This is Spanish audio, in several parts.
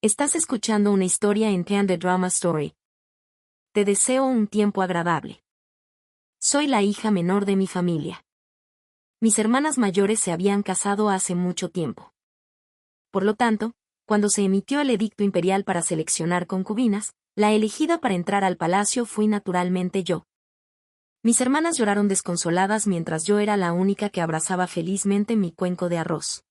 Estás escuchando una historia en Panda Drama Story. Te deseo un tiempo agradable. Soy la hija menor de mi familia. Mis hermanas mayores se habían casado hace mucho tiempo. Por lo tanto, cuando se emitió el edicto imperial para seleccionar concubinas, la elegida para entrar al palacio fui naturalmente yo. Mis hermanas lloraron desconsoladas mientras yo era la única que abrazaba felizmente mi cuenco de arroz.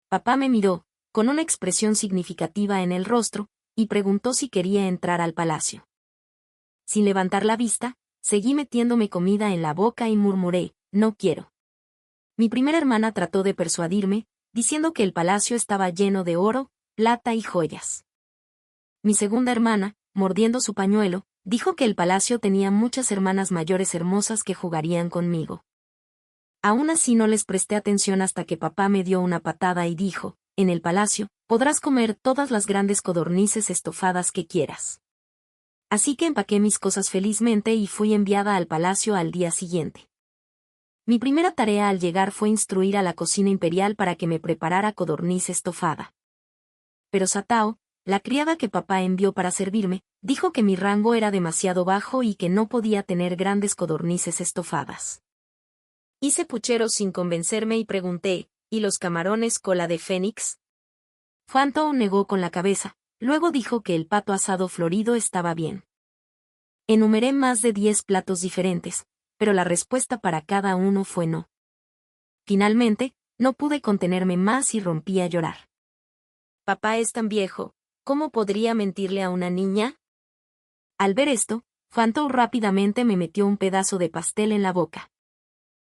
Papá me miró, con una expresión significativa en el rostro, y preguntó si quería entrar al palacio. Sin levantar la vista, seguí metiéndome comida en la boca y murmuré, no quiero. Mi primera hermana trató de persuadirme, diciendo que el palacio estaba lleno de oro, plata y joyas. Mi segunda hermana, mordiendo su pañuelo, dijo que el palacio tenía muchas hermanas mayores hermosas que jugarían conmigo. Aún así no les presté atención hasta que papá me dio una patada y dijo, en el palacio, podrás comer todas las grandes codornices estofadas que quieras. Así que empaqué mis cosas felizmente y fui enviada al palacio al día siguiente. Mi primera tarea al llegar fue instruir a la cocina imperial para que me preparara codorniz estofada. Pero Satao, la criada que papá envió para servirme, dijo que mi rango era demasiado bajo y que no podía tener grandes codornices estofadas. Hice puchero sin convencerme y pregunté, ¿y los camarones cola de fénix? Fantou negó con la cabeza, luego dijo que el pato asado florido estaba bien. Enumeré más de 10 platos diferentes, pero la respuesta para cada uno fue no. Finalmente, no pude contenerme más y rompí a llorar. Papá es tan viejo, ¿cómo podría mentirle a una niña? Al ver esto, Fantou rápidamente me metió un pedazo de pastel en la boca.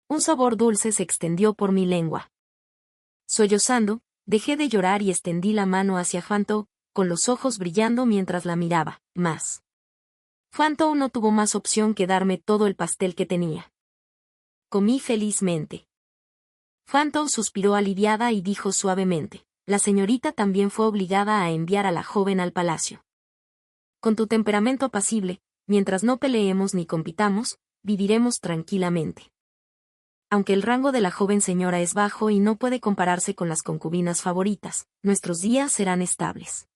Un sabor dulce se extendió por mi lengua. Sollozando, dejé de llorar y extendí la mano hacia Fantou, con los ojos brillando mientras la miraba, más. Fantou no tuvo más opción que darme todo el pastel que tenía. Comí felizmente. Fantou suspiró aliviada y dijo suavemente, la señorita también fue obligada a enviar a la joven al palacio. Con tu temperamento apacible, mientras no peleemos ni compitamos, viviremos tranquilamente. Aunque el rango de la joven señora es bajo y no puede compararse con las concubinas favoritas, nuestros días serán estables.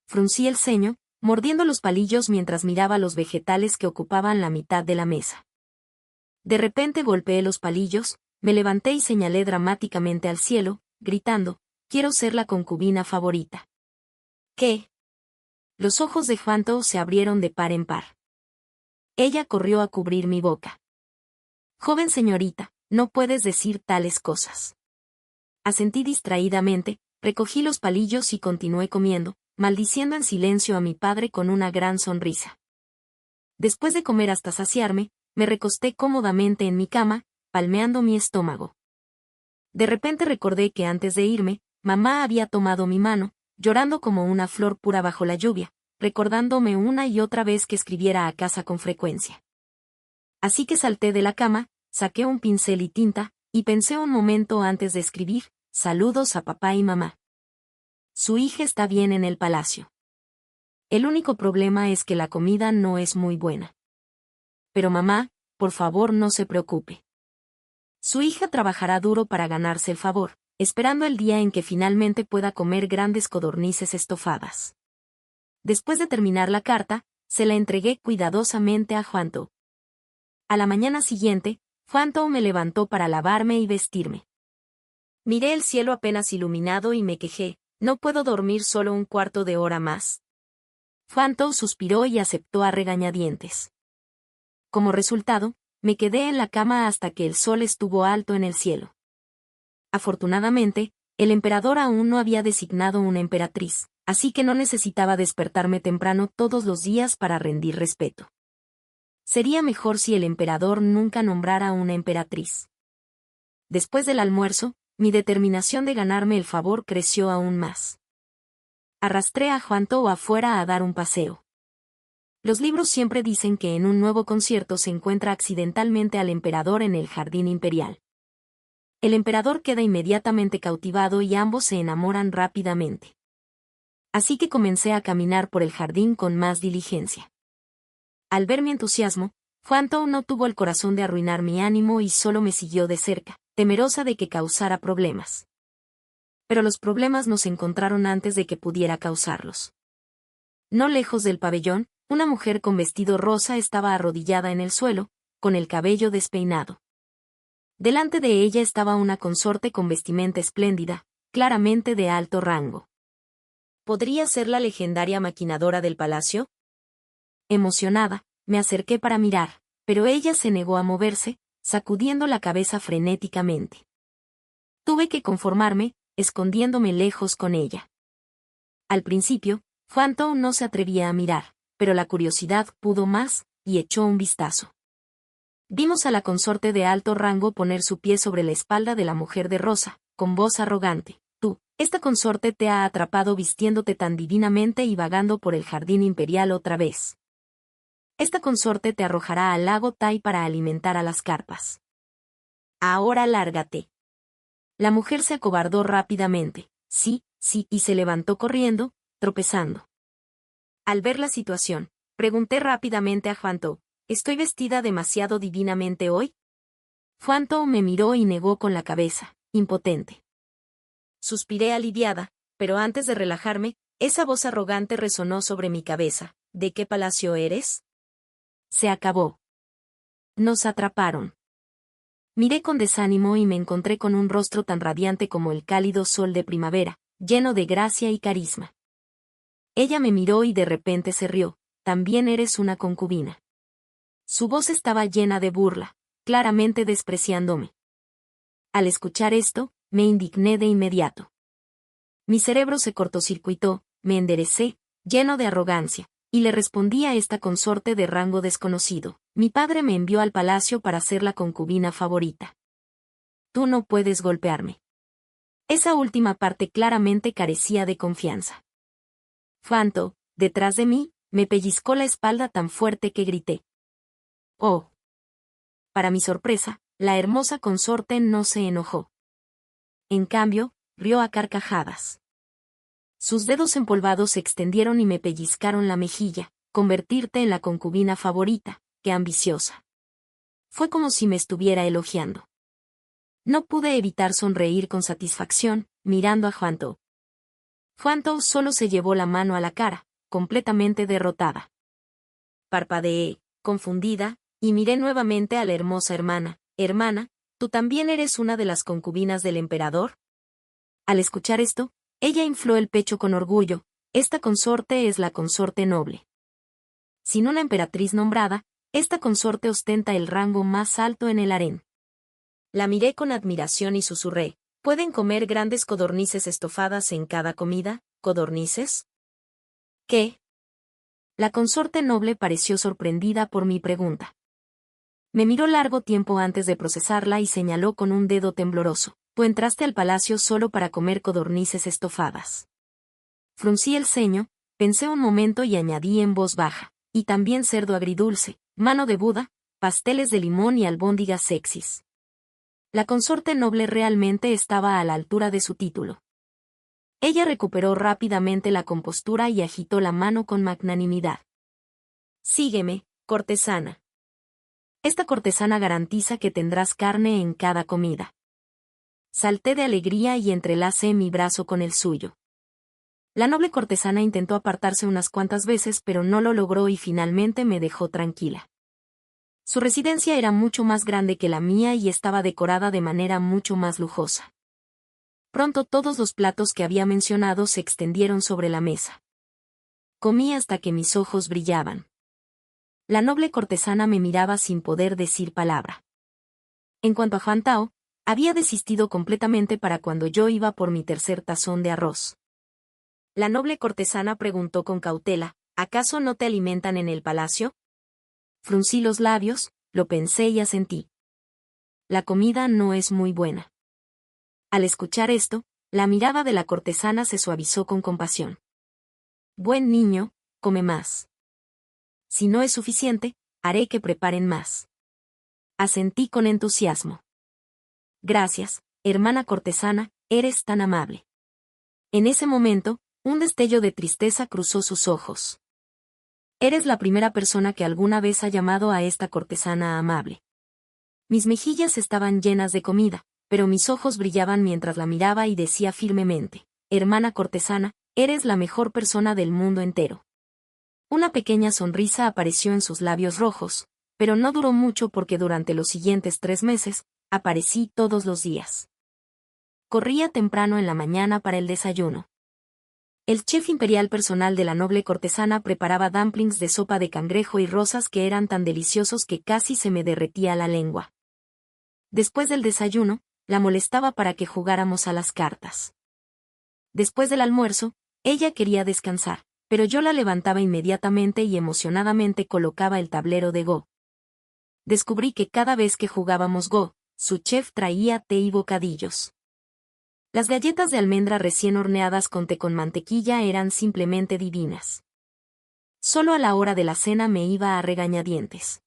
Fruncí el ceño, mordiendo los palillos mientras miraba los vegetales que ocupaban la mitad de la mesa. De repente golpeé los palillos, me levanté y señalé dramáticamente al cielo, gritando, quiero ser la concubina favorita. ¿Qué? Los ojos de Fantou se abrieron de par en par. Ella corrió a cubrir mi boca. Joven señorita, no puedes decir tales cosas. Asentí distraídamente, recogí los palillos y continué comiendo, maldiciendo en silencio a mi padre con una gran sonrisa. Después de comer hasta saciarme, me recosté cómodamente en mi cama, palmeando mi estómago. De repente recordé que antes de irme, mamá había tomado mi mano, llorando como una flor pura bajo la lluvia, recordándome una y otra vez que escribiera a casa con frecuencia. Así que salté de la cama, saqué un pincel y tinta, y pensé un momento antes de escribir, saludos a papá y mamá. Su hija está bien en el palacio. El único problema es que la comida no es muy buena. Pero mamá, por favor no se preocupe. Su hija trabajará duro para ganarse el favor, esperando el día en que finalmente pueda comer grandes codornices estofadas. Después de terminar la carta, se la entregué cuidadosamente a Fantou. A la mañana siguiente, Fantou me levantó para lavarme y vestirme. Miré el cielo apenas iluminado y me quejé, ¿no puedo dormir solo un cuarto de hora más? Fantou suspiró y aceptó a regañadientes. Como resultado, me quedé en la cama hasta que el sol estuvo alto en el cielo. Afortunadamente, el emperador aún no había designado una emperatriz, así que no necesitaba despertarme temprano todos los días para rendir respeto. Sería mejor si el emperador nunca nombrara una emperatriz. Después del almuerzo, mi determinación de ganarme el favor creció aún más. Arrastré a Fantou afuera a dar un paseo. Los libros siempre dicen que en un nuevo concierto se encuentra accidentalmente al emperador en el jardín imperial. El emperador queda inmediatamente cautivado y ambos se enamoran rápidamente. Así que comencé a caminar por el jardín con más diligencia. Al ver mi entusiasmo, Fantou no tuvo el corazón de arruinar mi ánimo y solo me siguió de cerca, temerosa de que causara problemas. pero los problemas nos encontraron antes de que pudiera causarlos. No lejos del pabellón, una mujer con vestido rosa estaba arrodillada en el suelo, con el cabello despeinado. Delante de ella estaba una consorte con vestimenta espléndida, claramente de alto rango. ¿Podría ser la legendaria maquinadora del palacio? Emocionada, me acerqué para mirar, pero ella se negó a moverse, sacudiendo la cabeza frenéticamente. Tuve que conformarme, escondiéndome lejos con ella. Al principio, Fanto no se atrevía a mirar, pero la curiosidad pudo más, y echó un vistazo. Vimos a la consorte de alto rango poner su pie sobre la espalda de la mujer de rosa, con voz arrogante. Tú, esta consorte te ha atrapado vistiéndote tan divinamente y vagando por el jardín imperial otra vez. Esta consorte te arrojará al lago Tai para alimentar a las carpas. Ahora lárgate. La mujer se acobardó rápidamente. Sí, y se levantó corriendo, tropezando. Al ver la situación, pregunté rápidamente a Fanto, ¿estoy vestida demasiado divinamente hoy? Fanto me miró y negó con la cabeza, impotente. Suspiré aliviada, pero antes de relajarme, esa voz arrogante resonó sobre mi cabeza. ¿De qué palacio eres? Se acabó. Nos atraparon. Miré con desánimo y me encontré con un rostro tan radiante como el cálido sol de primavera, lleno de gracia y carisma. Ella me miró y de repente se rió. También eres una concubina. Su voz estaba llena de burla, claramente despreciándome. Al escuchar esto, me indigné de inmediato. Mi cerebro se cortocircuitó, me enderecé, lleno de arrogancia, y le respondí a esta consorte de rango desconocido. Mi padre me envió al palacio para ser la concubina favorita. Tú no puedes golpearme. Esa última parte claramente carecía de confianza. Fanto, detrás de mí, me pellizcó la espalda tan fuerte que grité. ¡Oh! Para mi sorpresa, la hermosa consorte no se enojó. En cambio, rió a carcajadas. Sus dedos empolvados se extendieron y me pellizcaron la mejilla. Convertirte en la concubina favorita, qué ambiciosa. Fue como si me estuviera elogiando. No pude evitar sonreír con satisfacción, mirando a Fanto. Fanto solo se llevó la mano a la cara, completamente derrotada. Parpadeé, confundida, y miré nuevamente a la hermosa hermana. Hermana, ¿tú también eres una de las concubinas del emperador? Al escuchar esto, ella infló el pecho con orgullo. Esta consorte es la consorte noble. Sin una emperatriz nombrada, esta consorte ostenta el rango más alto en el harén. La miré con admiración y susurré, ¿pueden comer grandes codornices estofadas en cada comida? ¿Codornices? ¿Qué? La consorte noble pareció sorprendida por mi pregunta. Me miró largo tiempo antes de procesarla y señaló con un dedo tembloroso. Tú entraste al palacio solo para comer codornices estofadas. Fruncí el ceño, pensé un momento y añadí en voz baja. Y también cerdo agridulce, mano de Buda, pasteles de limón y albóndigas sexys. La consorte noble realmente estaba a la altura de su título. Ella recuperó rápidamente la compostura y agitó la mano con magnanimidad. Sígueme, cortesana. Esta cortesana garantiza que tendrás carne en cada comida. Salté de alegría y entrelacé mi brazo con el suyo. La noble cortesana intentó apartarse unas cuantas veces pero no lo logró y finalmente me dejó tranquila. Su residencia era mucho más grande que la mía y estaba decorada de manera mucho más lujosa. Pronto todos los platos que había mencionado se extendieron sobre la mesa. Comí hasta que mis ojos brillaban. La noble cortesana me miraba sin poder decir palabra. En cuanto a Fantao, había desistido completamente para cuando yo iba por mi tercer tazón de arroz. La noble cortesana preguntó con cautela, ¿acaso no te alimentan en el palacio? Fruncí los labios, lo pensé y asentí. La comida no es muy buena. Al escuchar esto, la mirada de la cortesana se suavizó con compasión. Buen niño, come más. Si no es suficiente, haré que preparen más. Asentí con entusiasmo. Gracias, hermana cortesana, eres tan amable. En ese momento, un destello de tristeza cruzó sus ojos. Eres la primera persona que alguna vez ha llamado a esta cortesana amable. Mis mejillas estaban llenas de comida, pero mis ojos brillaban mientras la miraba y decía firmemente: hermana cortesana, eres la mejor persona del mundo entero. Una pequeña sonrisa apareció en sus labios rojos, pero no duró mucho porque durante los siguientes 3 meses, aparecí todos los días. Corría temprano en la mañana para el desayuno. El chef imperial personal de la noble cortesana preparaba dumplings de sopa de cangrejo y rosas que eran tan deliciosos que casi se me derretía la lengua. Después del desayuno, la molestaba para que jugáramos a las cartas. Después del almuerzo, ella quería descansar, pero yo la levantaba inmediatamente y emocionadamente colocaba el tablero de Go. Descubrí que cada vez que jugábamos Go, su chef traía té y bocadillos. Las galletas de almendra recién horneadas con té con mantequilla eran simplemente divinas. Solo a la hora de la cena me iba a regañadientes.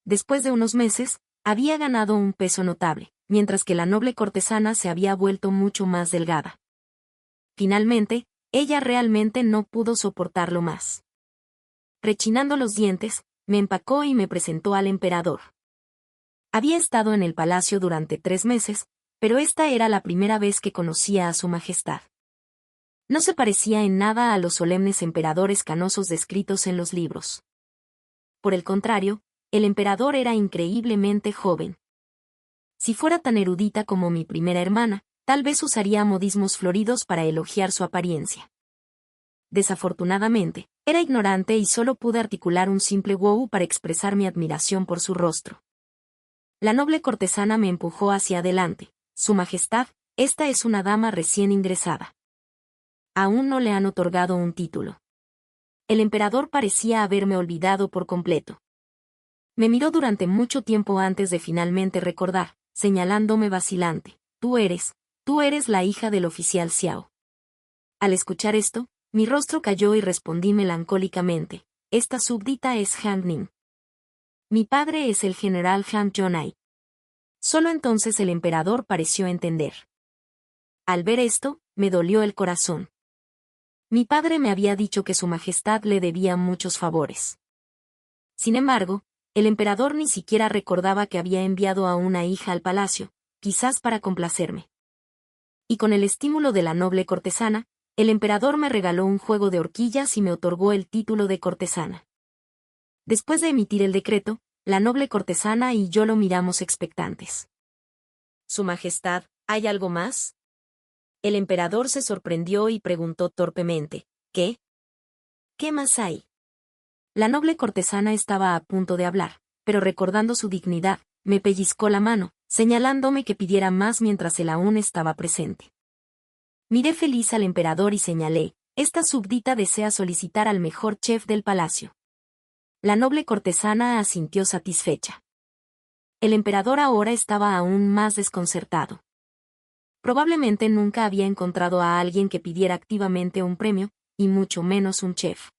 Después de unos meses, había ganado un peso notable, mientras que la noble cortesana se había vuelto mucho más delgada. Finalmente, ella realmente no pudo soportarlo más. Rechinando los dientes, me empacó y me presentó al emperador. Había estado en el palacio durante 3 meses, pero esta era la primera vez que conocía a su majestad. No se parecía en nada a los solemnes emperadores canosos descritos en los libros. Por el contrario, el emperador era increíblemente joven. Si fuera tan erudita como mi primera hermana, tal vez usaría modismos floridos para elogiar su apariencia. Desafortunadamente, era ignorante y solo pude articular un simple wow para expresar mi admiración por su rostro. La noble cortesana me empujó hacia adelante. Su Majestad, esta es una dama recién ingresada. Aún no le han otorgado un título. El emperador parecía haberme olvidado por completo. Me miró durante mucho tiempo antes de finalmente recordar, señalándome vacilante: tú eres la hija del oficial Xiao. Al escuchar esto, mi rostro cayó y respondí melancólicamente: esta súbdita es Han Ning. Mi padre es el general Han Jonai. Solo entonces el emperador pareció entender. Al ver esto, me dolió el corazón. Mi padre me había dicho que su majestad le debía muchos favores. Sin embargo, el emperador ni siquiera recordaba que había enviado a una hija al palacio, quizás para complacerme. Y con el estímulo de la noble cortesana, el emperador me regaló un juego de horquillas y me otorgó el título de cortesana. Después de emitir el decreto, la noble cortesana y yo lo miramos expectantes. Su Majestad, ¿hay algo más? El emperador se sorprendió y preguntó torpemente: ¿qué? ¿Qué más hay? La noble cortesana estaba a punto de hablar, pero recordando su dignidad, me pellizcó la mano, señalándome que pidiera más mientras él aún estaba presente. Miré feliz al emperador y señalé: esta súbdita desea solicitar al mejor chef del palacio. La noble cortesana asintió satisfecha. El emperador ahora estaba aún más desconcertado. Probablemente nunca había encontrado a alguien que pidiera activamente un premio, y mucho menos un chef.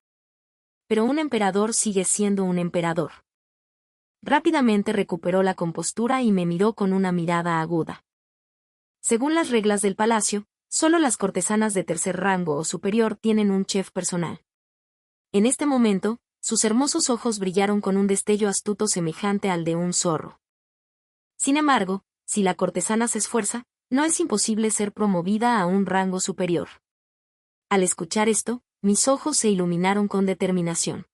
Pero un emperador sigue siendo un emperador. Rápidamente recuperó la compostura y me miró con una mirada aguda. Según las reglas del palacio, solo las cortesanas de tercer rango o superior tienen un chef personal. En este momento, sus hermosos ojos brillaron con un destello astuto semejante al de un zorro. Sin embargo, si la cortesana se esfuerza, no es imposible ser promovida a un rango superior. Al escuchar esto, mis ojos se iluminaron con determinación.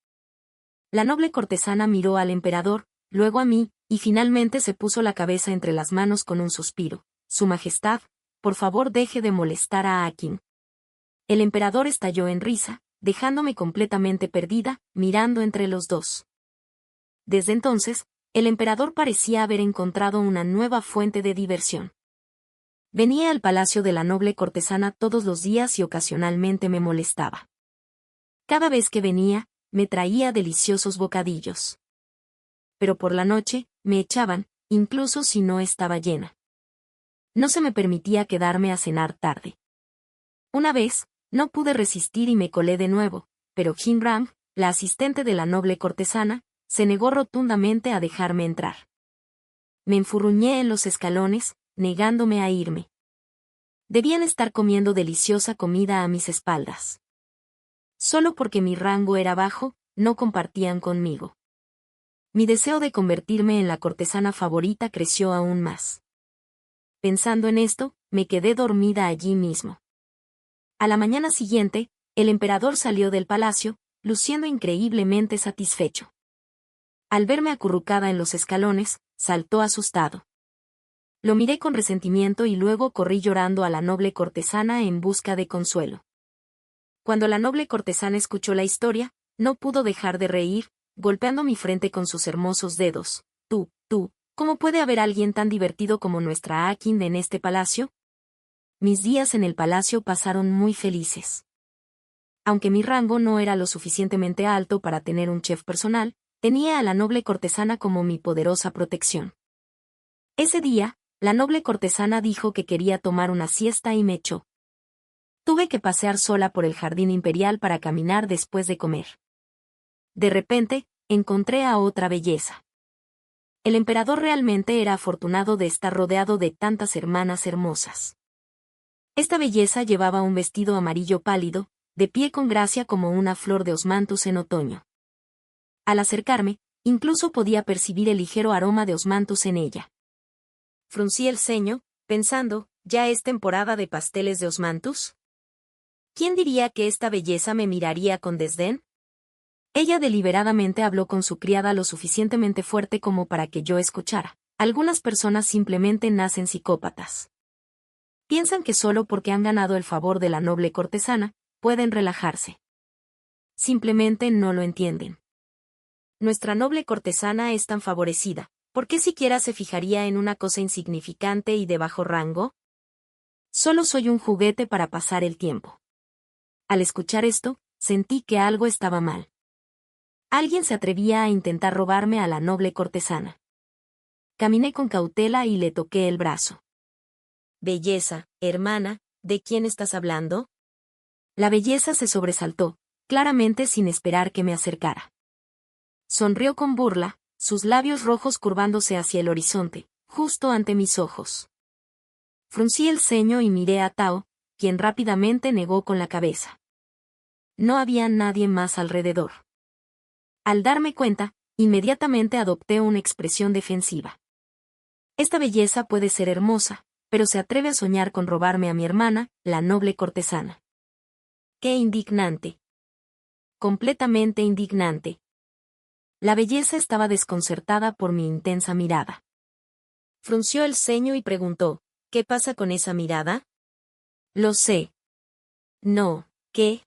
La noble cortesana miró al emperador, luego a mí, y finalmente se puso la cabeza entre las manos con un suspiro: Su Majestad, por favor deje de molestar a Akin. El emperador estalló en risa, dejándome completamente perdida, mirando entre los dos. Desde entonces, el emperador parecía haber encontrado una nueva fuente de diversión. Venía al palacio de la noble cortesana todos los días y ocasionalmente me molestaba. Cada vez que venía, me traía deliciosos bocadillos. Pero por la noche, me echaban, incluso si no estaba llena. No se me permitía quedarme a cenar tarde. Una vez, no pude resistir y me colé de nuevo, pero Jin Ram, la asistente de la noble cortesana, se negó rotundamente a dejarme entrar. Me enfurruñé en los escalones, negándome a irme. Debían estar comiendo deliciosa comida a mis espaldas. Solo porque mi rango era bajo, no compartían conmigo. Mi deseo de convertirme en la cortesana favorita creció aún más. pensando en esto, me quedé dormida allí mismo. A la mañana siguiente, el emperador salió del palacio, luciendo increíblemente satisfecho. Al verme acurrucada en los escalones, saltó asustado. Lo miré con resentimiento y luego corrí llorando a la noble cortesana en busca de consuelo. Cuando la noble cortesana escuchó la historia, no pudo dejar de reír, golpeando mi frente con sus hermosos dedos. Tú, ¿cómo puede haber alguien tan divertido como nuestra Akin en este palacio? Mis días en el palacio pasaron muy felices. Aunque mi rango no era lo suficientemente alto para tener un chef personal, tenía a la noble cortesana como mi poderosa protección. Ese día, la noble cortesana dijo que quería tomar una siesta y me echó. Tuve que pasear sola por el jardín imperial para caminar después de comer. De repente, encontré a otra belleza. El emperador realmente era afortunado de estar rodeado de tantas hermanas hermosas. Esta belleza llevaba un vestido amarillo pálido, de pie con gracia como una flor de osmanthus en otoño. Al acercarme, incluso podía percibir el ligero aroma de osmanthus en ella. Fruncí el ceño, pensando, ¿ya es temporada de pasteles de osmanthus? ¿Quién diría que esta belleza me miraría con desdén? Ella deliberadamente habló con su criada lo suficientemente fuerte como para que yo escuchara. Algunas personas simplemente nacen psicópatas. Piensan que solo porque han ganado el favor de la noble cortesana, pueden relajarse. Simplemente no lo entienden. Nuestra noble cortesana es tan favorecida, ¿por qué siquiera se fijaría en una cosa insignificante y de bajo rango? Solo soy un juguete para pasar el tiempo. Al escuchar esto, sentí que algo estaba mal. Alguien se atrevía a intentar robarme a la noble cortesana. Caminé con cautela y le toqué el brazo. Belleza, hermana, ¿de quién estás hablando? La belleza se sobresaltó, claramente sin esperar que me acercara. Sonrió con burla, sus labios rojos curvándose hacia el horizonte, justo ante mis ojos. Fruncí el ceño y miré a Tao, quien rápidamente negó con la cabeza. No había nadie más alrededor. Al darme cuenta, inmediatamente adopté una expresión defensiva. Esta belleza puede ser hermosa, pero se atreve a soñar con robarme a mi hermana, la noble cortesana. ¡Qué indignante! Completamente indignante. La belleza estaba desconcertada por mi intensa mirada. Frunció el ceño y preguntó, ¿qué pasa con esa mirada? Lo sé. No, ¿qué?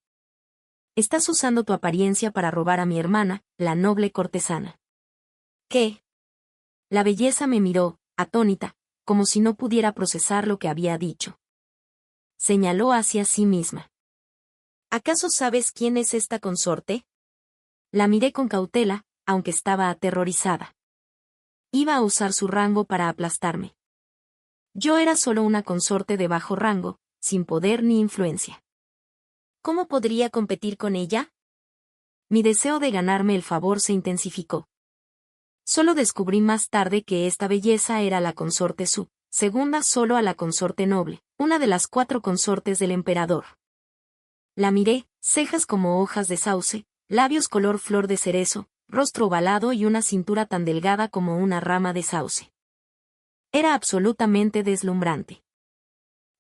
Estás usando tu apariencia para robar a mi hermana, la noble cortesana. ¿Qué? La belleza me miró, atónita, como si no pudiera procesar lo que había dicho. Señaló hacia sí misma. ¿Acaso sabes quién es esta consorte? La miré con cautela, aunque estaba aterrorizada. Iba a usar su rango para aplastarme. Yo era solo una consorte de bajo rango, sin poder ni influencia. ¿Cómo podría competir con ella? Mi deseo de ganarme el favor se intensificó. Solo descubrí más tarde que esta belleza era la consorte Su, segunda solo a la consorte noble, una de las 4 consortes del emperador. La miré, cejas como hojas de sauce, labios color flor de cerezo, rostro ovalado y una cintura tan delgada como una rama de sauce. Era absolutamente deslumbrante.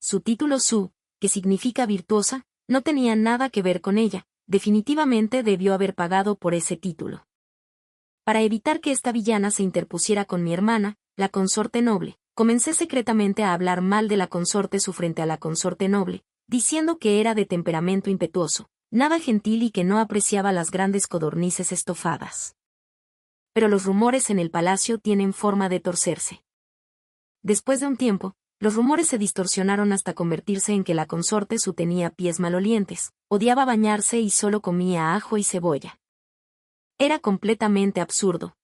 Su título Su, que significa virtuosa, no tenía nada que ver con ella, definitivamente debió haber pagado por ese título. Para evitar que esta villana se interpusiera con mi hermana, la consorte noble, comencé secretamente a hablar mal de la consorte Su frente a la consorte noble, diciendo que era de temperamento impetuoso, nada gentil y que no apreciaba las grandes codornices estofadas. Pero los rumores en el palacio tienen forma de torcerse. Después de un tiempo, los rumores se distorsionaron hasta convertirse en que la consorte Su tenía pies malolientes, odiaba bañarse y solo comía ajo y cebolla. Era completamente absurdo.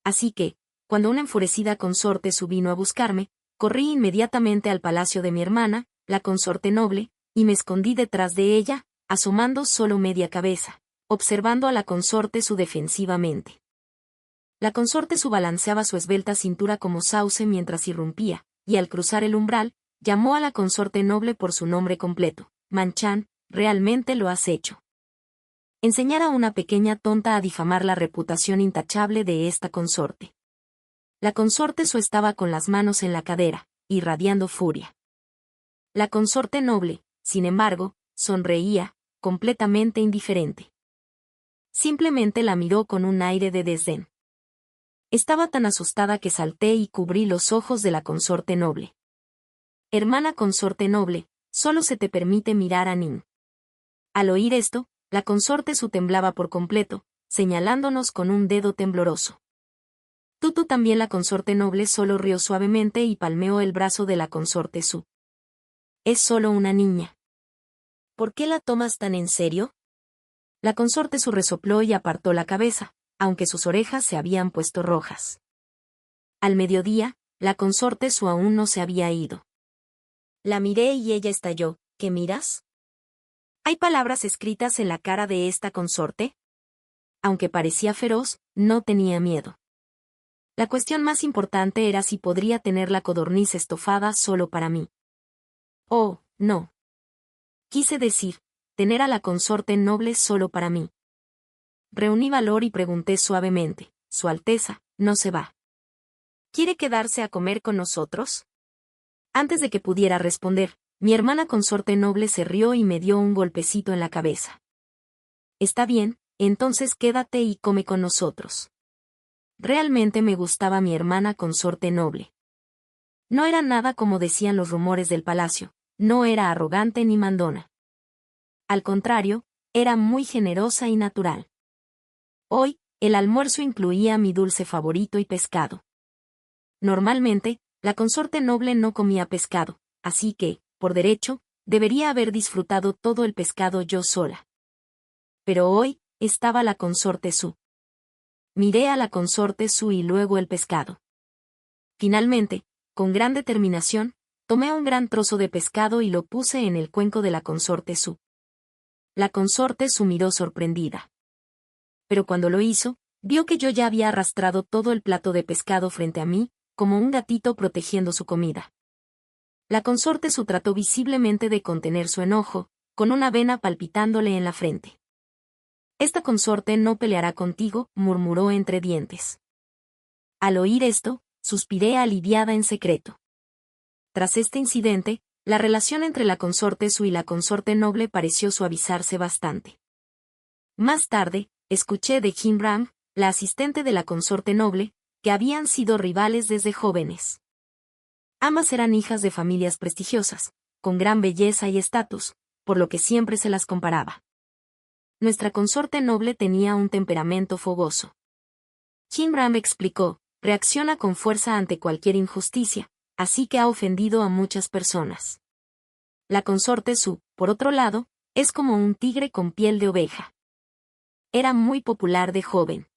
Así que, cuando una enfurecida consorte Su vino a buscarme, corrí inmediatamente al palacio de mi hermana, la consorte noble, y me escondí detrás de ella, asomando solo media cabeza, observando a la consorte Su defensivamente. La consorte Su balanceaba su esbelta cintura como sauce mientras irrumpía, y al cruzar el umbral, llamó a la consorte noble por su nombre completo. Manchan, realmente lo has hecho. Enseñar a una pequeña tonta a difamar la reputación intachable de esta consorte. La consorte Su estaba con las manos en la cadera, irradiando furia. La consorte noble, sin embargo, sonreía, completamente indiferente. Simplemente la miró con un aire de desdén. Estaba tan asustada que salté y cubrí los ojos de la consorte noble. Hermana consorte noble, solo se te permite mirar a Nin. Al oír esto, la consorte Su temblaba por completo, señalándonos con un dedo tembloroso. Tutu también. La consorte noble solo rió suavemente y palmeó el brazo de la consorte Su. Es solo una niña. ¿Por qué la tomas tan en serio? La consorte Su resopló y apartó la cabeza, aunque sus orejas se habían puesto rojas. Al mediodía, la consorte Su aún no se había ido. La miré y ella estalló. ¿Qué miras? ¿Hay palabras escritas en la cara de esta consorte? Aunque parecía feroz, no tenía miedo. La cuestión más importante era si podría tener la codorniz estofada solo para mí. Oh, no. Quise decir, tener a la consorte noble solo para mí. Reuní valor y pregunté suavemente, Su Alteza, ¿no se va? ¿Quiere quedarse a comer con nosotros? Antes de que pudiera responder, mi hermana consorte noble se rió y me dio un golpecito en la cabeza. Está bien, entonces quédate y come con nosotros. Realmente me gustaba mi hermana consorte noble. No era nada como decían los rumores del palacio, no era arrogante ni mandona. Al contrario, era muy generosa y natural. Hoy, el almuerzo incluía mi dulce favorito y pescado. Normalmente, la consorte noble no comía pescado, así que, por derecho, debería haber disfrutado todo el pescado yo sola. Pero hoy, estaba la consorte Su. Miré a la consorte Su y luego el pescado. Finalmente, con gran determinación, tomé un gran trozo de pescado y lo puse en el cuenco de la consorte Su. La consorte Su miró sorprendida. Pero cuando lo hizo, vio que yo ya había arrastrado todo el plato de pescado frente a mí, como un gatito protegiendo su comida. La consorte Su trató visiblemente de contener su enojo, con una vena palpitándole en la frente. Esta consorte no peleará contigo, murmuró entre dientes. Al oír esto, suspiré aliviada en secreto. Tras este incidente, la relación entre la consorte Su y la consorte noble pareció suavizarse bastante. Más tarde, escuché de Jim Ram, la asistente de la consorte noble, que habían sido rivales desde jóvenes. Ambas eran hijas de familias prestigiosas, con gran belleza y estatus, por lo que siempre se las comparaba. Nuestra consorte noble tenía un temperamento fogoso. Jim Ram explicó, reacciona con fuerza ante cualquier injusticia, así que ha ofendido a muchas personas. La consorte Su, por otro lado, es como un tigre con piel de oveja. Era muy popular de joven.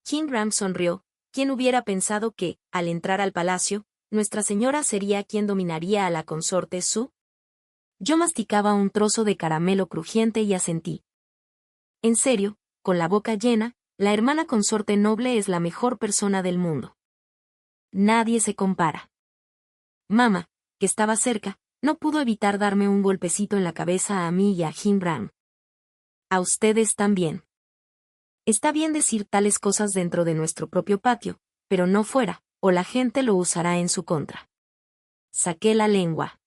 Jim Ram sonrió. ¿Quién hubiera pensado que, al entrar al palacio, Nuestra Señora sería quien dominaría a la consorte Su? Yo masticaba un trozo de caramelo crujiente y asentí. En serio, con la boca llena, la hermana consorte noble es la mejor persona del mundo. Nadie se compara. Mamá, que estaba cerca, no pudo evitar darme un golpecito en la cabeza a mí y a Jim Ram. A ustedes también. Está bien decir tales cosas dentro de nuestro propio patio, pero no fuera, o la gente lo usará en su contra. Saqué la lengua.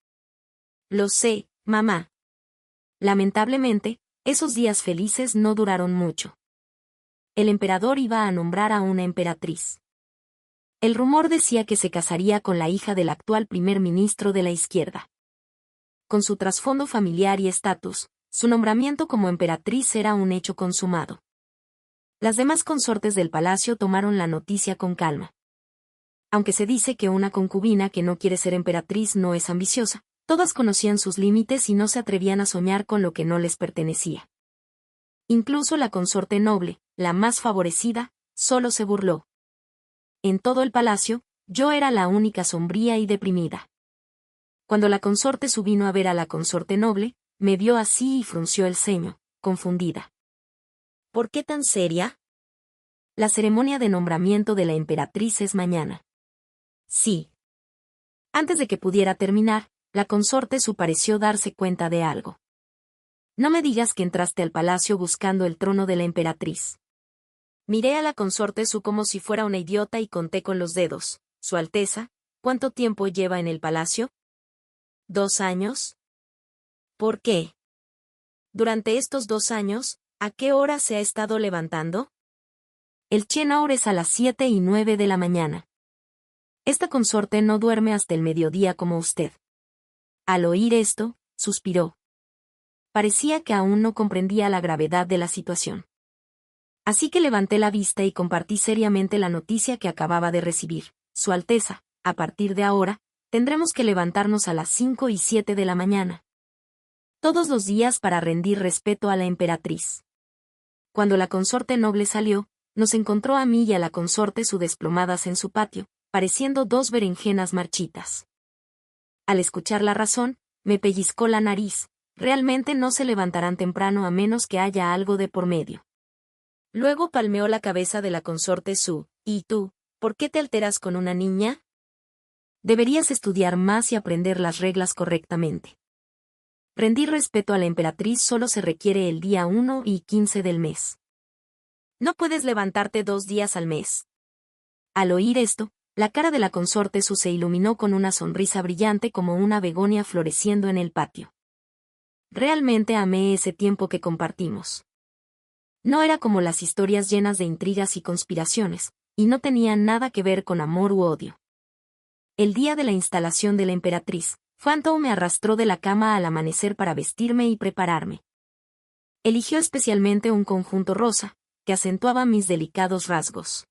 Lo sé, mamá. Lamentablemente, esos días felices no duraron mucho. El emperador iba a nombrar a una emperatriz. El rumor decía que se casaría con la hija del actual primer ministro de la izquierda. Con su trasfondo familiar y estatus, su nombramiento como emperatriz era un hecho consumado. Las demás consortes del palacio tomaron la noticia con calma. Aunque se dice que una concubina que no quiere ser emperatriz no es ambiciosa, todas conocían sus límites y no se atrevían a soñar con lo que no les pertenecía. Incluso la consorte noble, la más favorecida, solo se burló. En todo el palacio, yo era la única sombría y deprimida. Cuando la consorte Su vino a ver a la consorte noble, me vio así y frunció el ceño, confundida. ¿Por qué tan seria? La ceremonia de nombramiento de la emperatriz es mañana. Sí. Antes de que pudiera terminar, la consorte Su pareció darse cuenta de algo. No me digas que entraste al palacio buscando el trono de la emperatriz. Miré a la consorte Su como si fuera una idiota y conté con los dedos. Su Alteza, ¿Cuánto tiempo lleva en el palacio? ¿2 años? ¿Por qué? Durante estos 2 años, ¿a qué hora se ha estado levantando? El Chenor es a las 7:09 de la mañana. Esta consorte no duerme hasta el mediodía como usted. Al oír esto, suspiró. Parecía que aún no comprendía la gravedad de la situación. Así que levanté la vista y compartí seriamente la noticia que acababa de recibir. Su Alteza, a partir de ahora, tendremos que levantarnos a las 5:07 de la mañana. Todos los días para rendir respeto a la emperatriz. Cuando la consorte noble salió, nos encontró a mí y a la consorte su desplomadas en su patio, pareciendo 2 berenjenas marchitas. Al escuchar la razón, me pellizcó la nariz. Realmente no se levantarán temprano a menos que haya algo de por medio. Luego palmeó la cabeza de la consorte Su. ¿Y tú, por qué te alteras con una niña? Deberías estudiar más y aprender las reglas correctamente. Rendir respeto a la emperatriz solo se requiere el día 1 y 15 del mes. No puedes levantarte 2 días al mes. Al oír esto, la cara de la consorte Su se iluminó con una sonrisa brillante como una begonia floreciendo en el patio. Realmente amé ese tiempo que compartimos. No era como las historias llenas de intrigas y conspiraciones, y no tenía nada que ver con amor u odio. El día de la instalación de la emperatriz, Fantou me arrastró de la cama al amanecer para vestirme y prepararme. Eligió especialmente un conjunto rosa, que acentuaba mis delicados rasgos.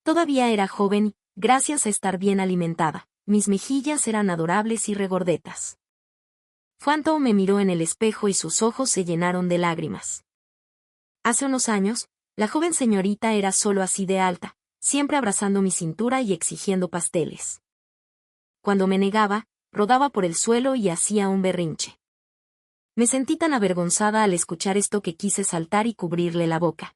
Todavía era joven y, gracias a estar bien alimentada, mis mejillas eran adorables y regordetas. Fantou me miró en el espejo y sus ojos se llenaron de lágrimas. Hace unos años, la joven señorita era solo así de alta, siempre abrazando mi cintura y exigiendo pasteles. Cuando me negaba, rodaba por el suelo y hacía un berrinche. Me sentí tan avergonzada al escuchar esto que quise saltar y cubrirle la boca.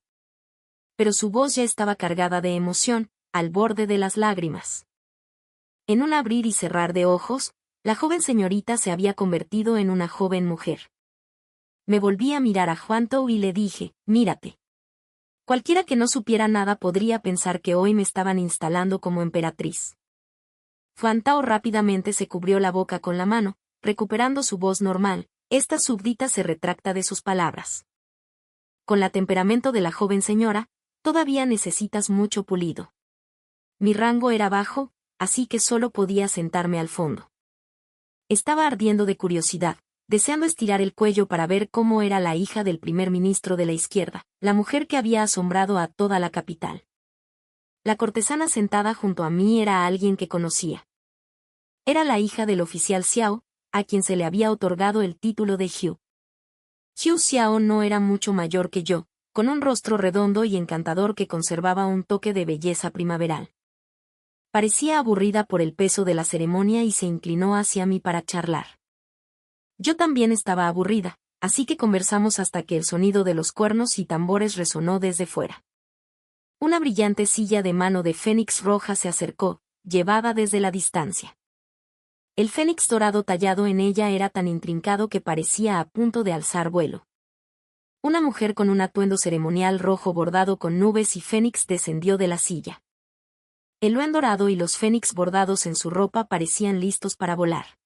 Pero su voz ya estaba cargada de emoción, al borde de las lágrimas. En un abrir y cerrar de ojos, la joven señorita se había convertido en una joven mujer. Me volví a mirar a Fantou y le dije, mírate. Cualquiera que no supiera nada podría pensar que hoy me estaban instalando como emperatriz. Fantou rápidamente se cubrió la boca con la mano, recuperando su voz normal. Esta súbdita se retracta de sus palabras. Con la temperamento de la joven señora, todavía necesitas mucho pulido. Mi rango era bajo, así que solo podía sentarme al fondo. Estaba ardiendo de curiosidad, deseando estirar el cuello para ver cómo era la hija del primer ministro de la izquierda, la mujer que había asombrado a toda la capital. La cortesana sentada junto a mí era alguien que conocía. Era la hija del oficial Xiao, a quien se le había otorgado el título de Xiu. Xiu Xiao no era mucho mayor que yo, con un rostro redondo y encantador que conservaba un toque de belleza primaveral. Parecía aburrida por el peso de la ceremonia y se inclinó hacia mí para charlar. Yo también estaba aburrida, así que conversamos hasta que el sonido de los cuernos y tambores resonó desde fuera. Una brillante silla de mano de fénix roja se acercó, llevada desde la distancia. El fénix dorado tallado en ella era tan intrincado que parecía a punto de alzar vuelo. Una mujer con un atuendo ceremonial rojo bordado con nubes y fénix descendió de la silla. El luén dorado y los fénix bordados en su ropa parecían listos para volar.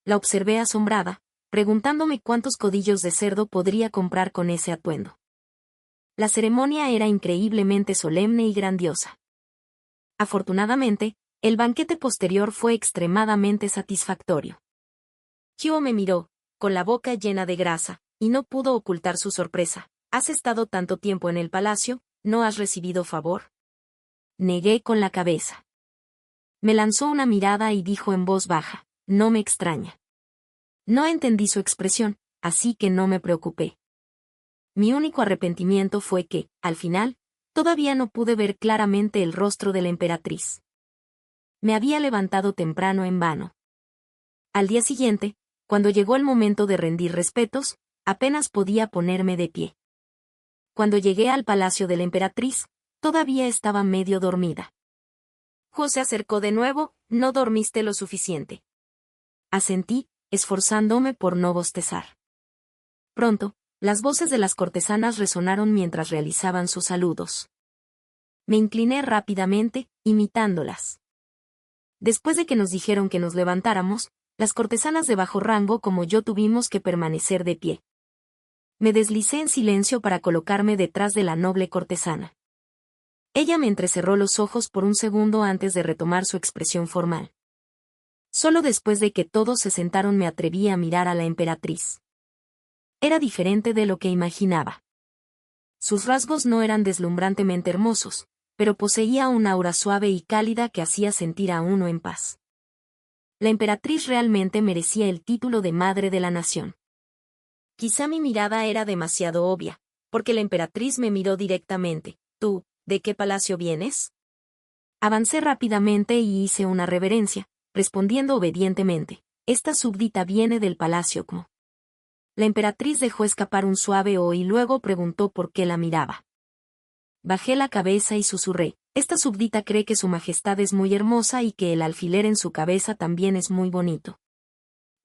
La observé asombrada, preguntándome cuántos codillos de cerdo podría comprar con ese atuendo. La ceremonia era increíblemente solemne y grandiosa. Afortunadamente, el banquete posterior fue extremadamente satisfactorio. Qiu me miró, con la boca llena de grasa, y no pudo ocultar su sorpresa. ¿Has estado tanto tiempo en el palacio? ¿No has recibido favor? Negué con la cabeza. Me lanzó una mirada y dijo en voz baja, no me extraña. No entendí su expresión, así que no me preocupé. Mi único arrepentimiento fue que, al final, todavía no pude ver claramente el rostro de la emperatriz. Me había levantado temprano en vano. Al día siguiente, cuando llegó el momento de rendir respetos, apenas podía ponerme de pie. Cuando llegué al palacio de la emperatriz, todavía estaba medio dormida. Jo se acercó de nuevo, ¿no dormiste lo suficiente? Asentí, esforzándome por no bostezar. Pronto, las voces de las cortesanas resonaron mientras realizaban sus saludos. Me incliné rápidamente, imitándolas. Después de que nos dijeron que nos levantáramos, las cortesanas de bajo rango como yo tuvimos que permanecer de pie. Me deslicé en silencio para colocarme detrás de la noble cortesana. Ella me entrecerró los ojos por un segundo antes de retomar su expresión formal. Solo después de que todos se sentaron me atreví a mirar a la emperatriz. Era diferente de lo que imaginaba. Sus rasgos no eran deslumbrantemente hermosos, pero poseía un aura suave y cálida que hacía sentir a uno en paz. La emperatriz realmente merecía el título de madre de la nación. Quizá mi mirada era demasiado obvia, porque la emperatriz me miró directamente. ¿Tú, de qué palacio vienes? Avancé rápidamente y hice una reverencia, respondiendo obedientemente. Esta súbdita viene del palacio Kmo. La emperatriz dejó escapar un suave oh y luego preguntó por qué la miraba. Bajé la cabeza y susurré. Esta súbdita cree que su majestad es muy hermosa y que el alfiler en su cabeza también es muy bonito.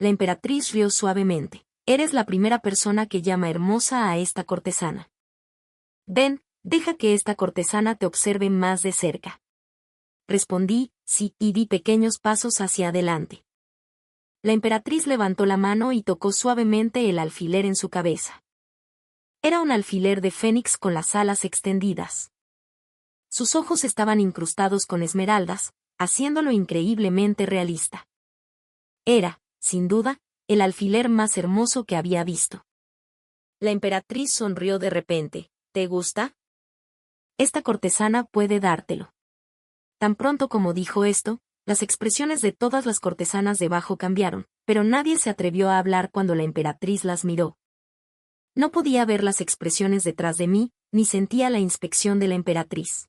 La emperatriz rió suavemente. Eres la primera persona que llama hermosa a esta cortesana. Ven, deja que esta cortesana te observe más de cerca. Respondí, sí, y di pequeños pasos hacia adelante. La emperatriz levantó la mano y tocó suavemente el alfiler en su cabeza. Era un alfiler de fénix con las alas extendidas. Sus ojos estaban incrustados con esmeraldas, haciéndolo increíblemente realista. Era, sin duda, el alfiler más hermoso que había visto. La emperatriz sonrió de repente. ¿Te gusta? Esta cortesana puede dártelo. Tan pronto como dijo esto, las expresiones de todas las cortesanas debajo cambiaron, pero nadie se atrevió a hablar cuando la emperatriz las miró. No podía ver las expresiones detrás de mí, ni sentía la inspección de la emperatriz.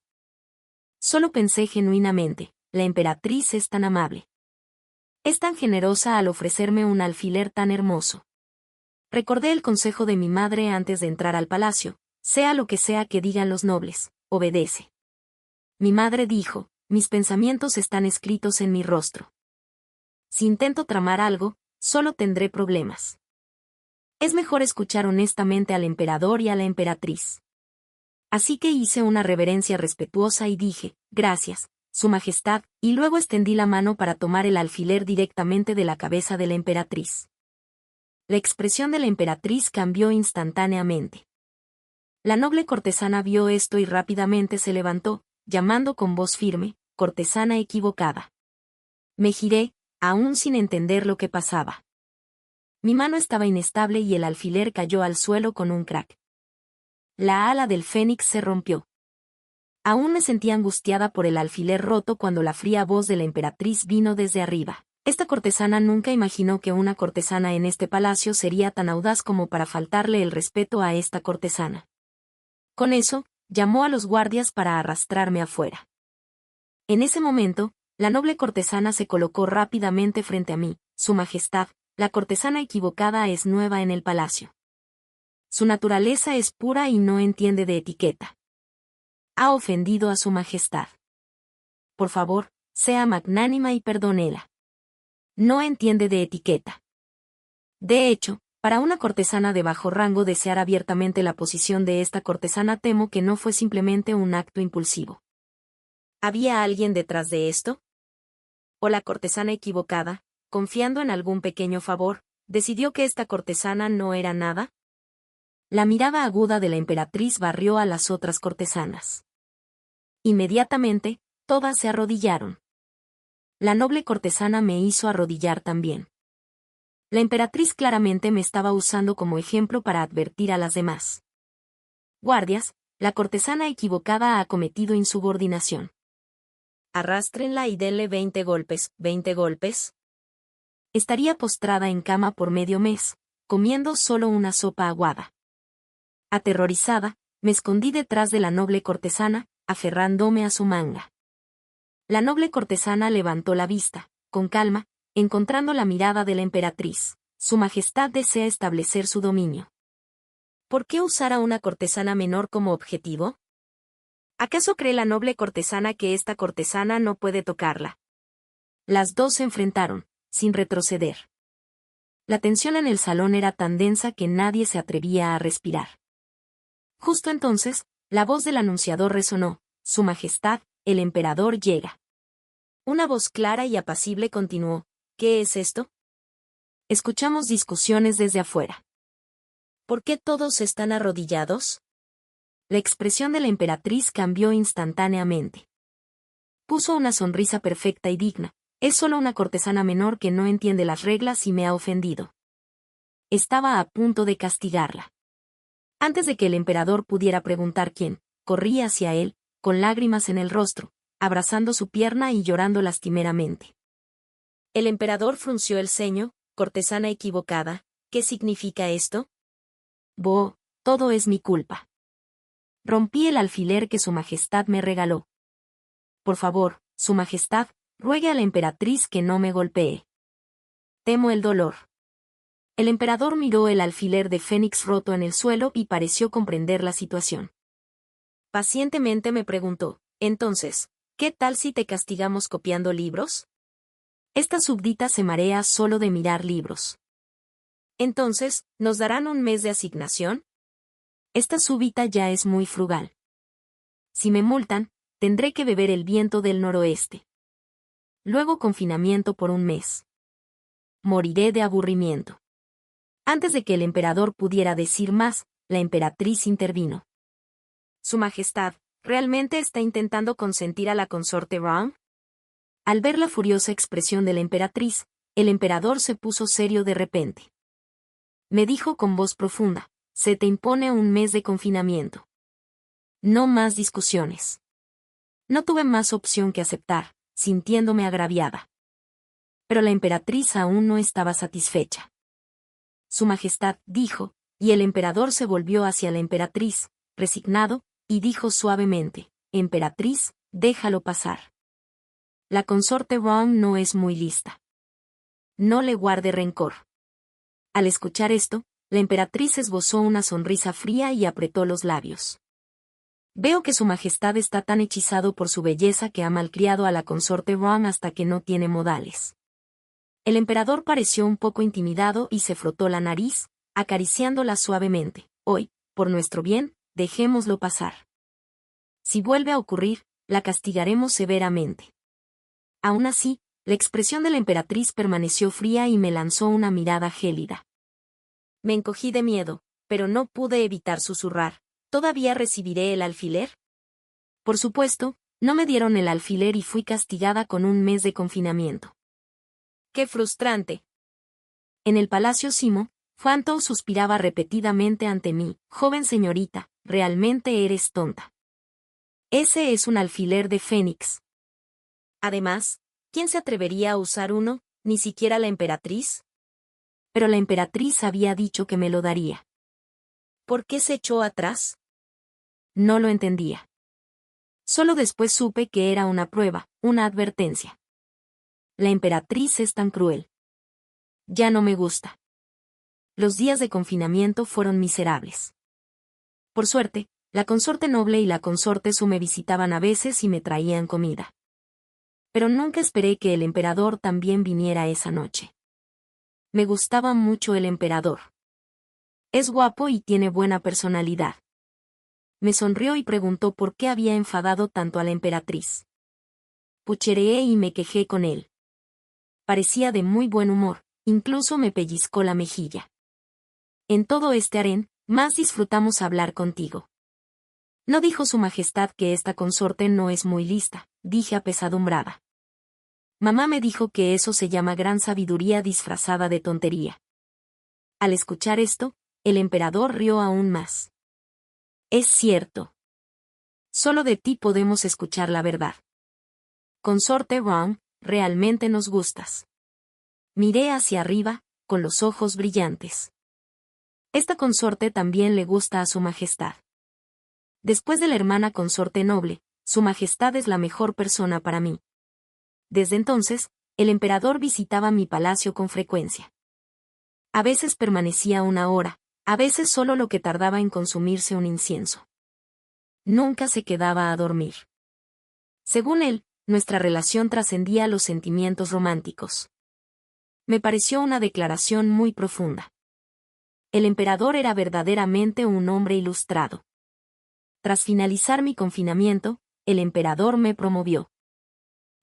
Solo pensé genuinamente, la emperatriz es tan amable. Es tan generosa al ofrecerme un alfiler tan hermoso. Recordé el consejo de mi madre antes de entrar al palacio, sea lo que sea que digan los nobles, obedece. Mi madre dijo, mis pensamientos están escritos en mi rostro. Si intento tramar algo, solo tendré problemas. Es mejor escuchar honestamente al emperador y a la emperatriz. Así que hice una reverencia respetuosa y dije, gracias, Su Majestad, y luego extendí la mano para tomar el alfiler directamente de la cabeza de la emperatriz. La expresión de la emperatriz cambió instantáneamente. La noble cortesana vio esto y rápidamente se levantó, llamando con voz firme, cortesana equivocada. Me giré, aún sin entender lo que pasaba. Mi mano estaba inestable y el alfiler cayó al suelo con un crack. La ala del fénix se rompió. Aún me sentía angustiada por el alfiler roto cuando la fría voz de la emperatriz vino desde arriba. Esta cortesana nunca imaginó que una cortesana en este palacio sería tan audaz como para faltarle el respeto a esta cortesana. Con eso, llamó a los guardias para arrastrarme afuera. En ese momento, la noble cortesana se colocó rápidamente frente a mí. Su Majestad, la cortesana equivocada es nueva en el palacio. Su naturaleza es pura y no entiende de etiqueta. Ha ofendido a Su Majestad. Por favor, sea magnánima y perdónela. No entiende de etiqueta. De hecho, para una cortesana de bajo rango desear abiertamente la posición de esta cortesana temo que no fue simplemente un acto impulsivo. ¿Había alguien detrás de esto? ¿O la cortesana equivocada, confiando en algún pequeño favor, decidió que esta cortesana no era nada? La mirada aguda de la emperatriz barrió a las otras cortesanas. Inmediatamente, todas se arrodillaron. La noble cortesana me hizo arrodillar también. La emperatriz claramente me estaba usando como ejemplo para advertir a las demás. Guardias, la cortesana equivocada ha cometido insubordinación. Arrástrenla y denle 20 golpes. ¿20 golpes? Estaría postrada en cama por medio mes, comiendo solo una sopa aguada. Aterrorizada, me escondí detrás de la noble cortesana, aferrándome a su manga. La noble cortesana levantó la vista, con calma, encontrando la mirada de la emperatriz. Su Majestad desea establecer su dominio. ¿Por qué usar a una cortesana menor como objetivo? ¿Acaso cree la noble cortesana que esta cortesana no puede tocarla? Las dos se enfrentaron, sin retroceder. La tensión en el salón era tan densa que nadie se atrevía a respirar. Justo entonces, la voz del anunciador resonó, Su Majestad, el emperador llega. Una voz clara y apacible continuó. ¿Qué es esto? Escuchamos discusiones desde afuera. ¿Por qué todos están arrodillados? La expresión de la emperatriz cambió instantáneamente. Puso una sonrisa perfecta y digna. Es solo una cortesana menor que no entiende las reglas y me ha ofendido. Estaba a punto de castigarla. Antes de que el emperador pudiera preguntar quién, corrí hacia él, con lágrimas en el rostro, abrazando su pierna y llorando lastimeramente. El emperador frunció el ceño. Cortesana equivocada, ¿qué significa esto? Todo es mi culpa. Rompí el alfiler que su majestad me regaló. Por favor, su majestad, ruegue a la emperatriz que no me golpee. Temo el dolor. El emperador miró el alfiler de fénix roto en el suelo y pareció comprender la situación. Pacientemente me preguntó, entonces, ¿qué tal si te castigamos copiando libros? Esta súbdita se marea solo de mirar libros. Entonces, ¿nos darán un mes de asignación? Esta súbita ya es muy frugal. Si me multan, tendré que beber el viento del noroeste. Luego confinamiento por un mes. Moriré de aburrimiento. Antes de que el emperador pudiera decir más, la emperatriz intervino. Su majestad, ¿realmente está intentando consentir a la consorte Ram? Al ver la furiosa expresión de la emperatriz, el emperador se puso serio de repente. Me dijo con voz profunda, se te impone un mes de confinamiento. No más discusiones. No tuve más opción que aceptar, sintiéndome agraviada. Pero la emperatriz aún no estaba satisfecha. Su majestad, dijo, y el emperador se volvió hacia la emperatriz, resignado, y dijo suavemente, emperatriz, déjalo pasar. La consorte Ram no es muy lista. No le guarde rencor. Al escuchar esto, la emperatriz esbozó una sonrisa fría y apretó los labios. Veo que su majestad está tan hechizado por su belleza que ha malcriado a la consorte Ram hasta que no tiene modales. El emperador pareció un poco intimidado y se frotó la nariz, acariciándola suavemente. Hoy, por nuestro bien, dejémoslo pasar. Si vuelve a ocurrir, la castigaremos severamente. Aún así, la expresión de la emperatriz permaneció fría y me lanzó una mirada gélida. Me encogí de miedo, pero no pude evitar susurrar. ¿Todavía recibiré el alfiler? Por supuesto, no me dieron el alfiler y fui castigada con un mes de confinamiento. ¡Qué frustrante! En el palacio Simo, Fanto suspiraba repetidamente ante mí. Joven señorita, realmente eres tonta. Ese es un alfiler de fénix. Además, ¿quién se atrevería a usar uno, ni siquiera la emperatriz? Pero la emperatriz había dicho que me lo daría. ¿Por qué se echó atrás? No lo entendía. Solo después supe que era una prueba, una advertencia. La emperatriz es tan cruel. Ya no me gusta. Los días de confinamiento fueron miserables. Por suerte, la consorte noble y la consorte Su me visitaban a veces y me traían comida. Pero nunca esperé que el emperador también viniera esa noche. Me gustaba mucho el emperador. Es guapo y tiene buena personalidad. Me sonrió y preguntó por qué había enfadado tanto a la emperatriz. Puchereé y me quejé con él. Parecía de muy buen humor, incluso me pellizcó la mejilla. En todo este harén, más disfrutamos hablar contigo. No dijo su majestad que esta consorte no es muy lista, dije apesadumbrada. Mamá me dijo que eso se llama gran sabiduría disfrazada de tontería. Al escuchar esto, el emperador rió aún más. Es cierto. Solo de ti podemos escuchar la verdad. Consorte Ram, realmente nos gustas. Miré hacia arriba, con los ojos brillantes. Esta consorte también le gusta a su majestad. Después de la hermana consorte noble, su majestad es la mejor persona para mí. Desde entonces, el emperador visitaba mi palacio con frecuencia. A veces permanecía una hora, a veces solo lo que tardaba en consumirse un incienso. Nunca se quedaba a dormir. Según él, nuestra relación trascendía los sentimientos románticos. Me pareció una declaración muy profunda. El emperador era verdaderamente un hombre ilustrado. Tras finalizar mi confinamiento, el emperador me promovió.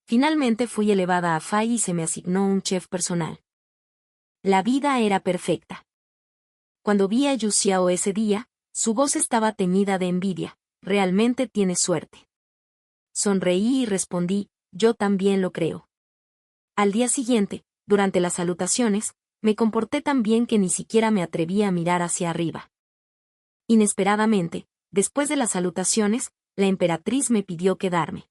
Finalmente fui elevada a Fai y se me asignó un chef personal. La vida era perfecta. Cuando vi a Yu Xiao ese día, su voz estaba teñida de envidia. Realmente tienes suerte. Sonreí y respondí, yo también lo creo. Al día siguiente, durante las salutaciones, me comporté tan bien que ni siquiera me atreví a mirar hacia arriba. Inesperadamente, después de las salutaciones, la emperatriz me pidió quedarme.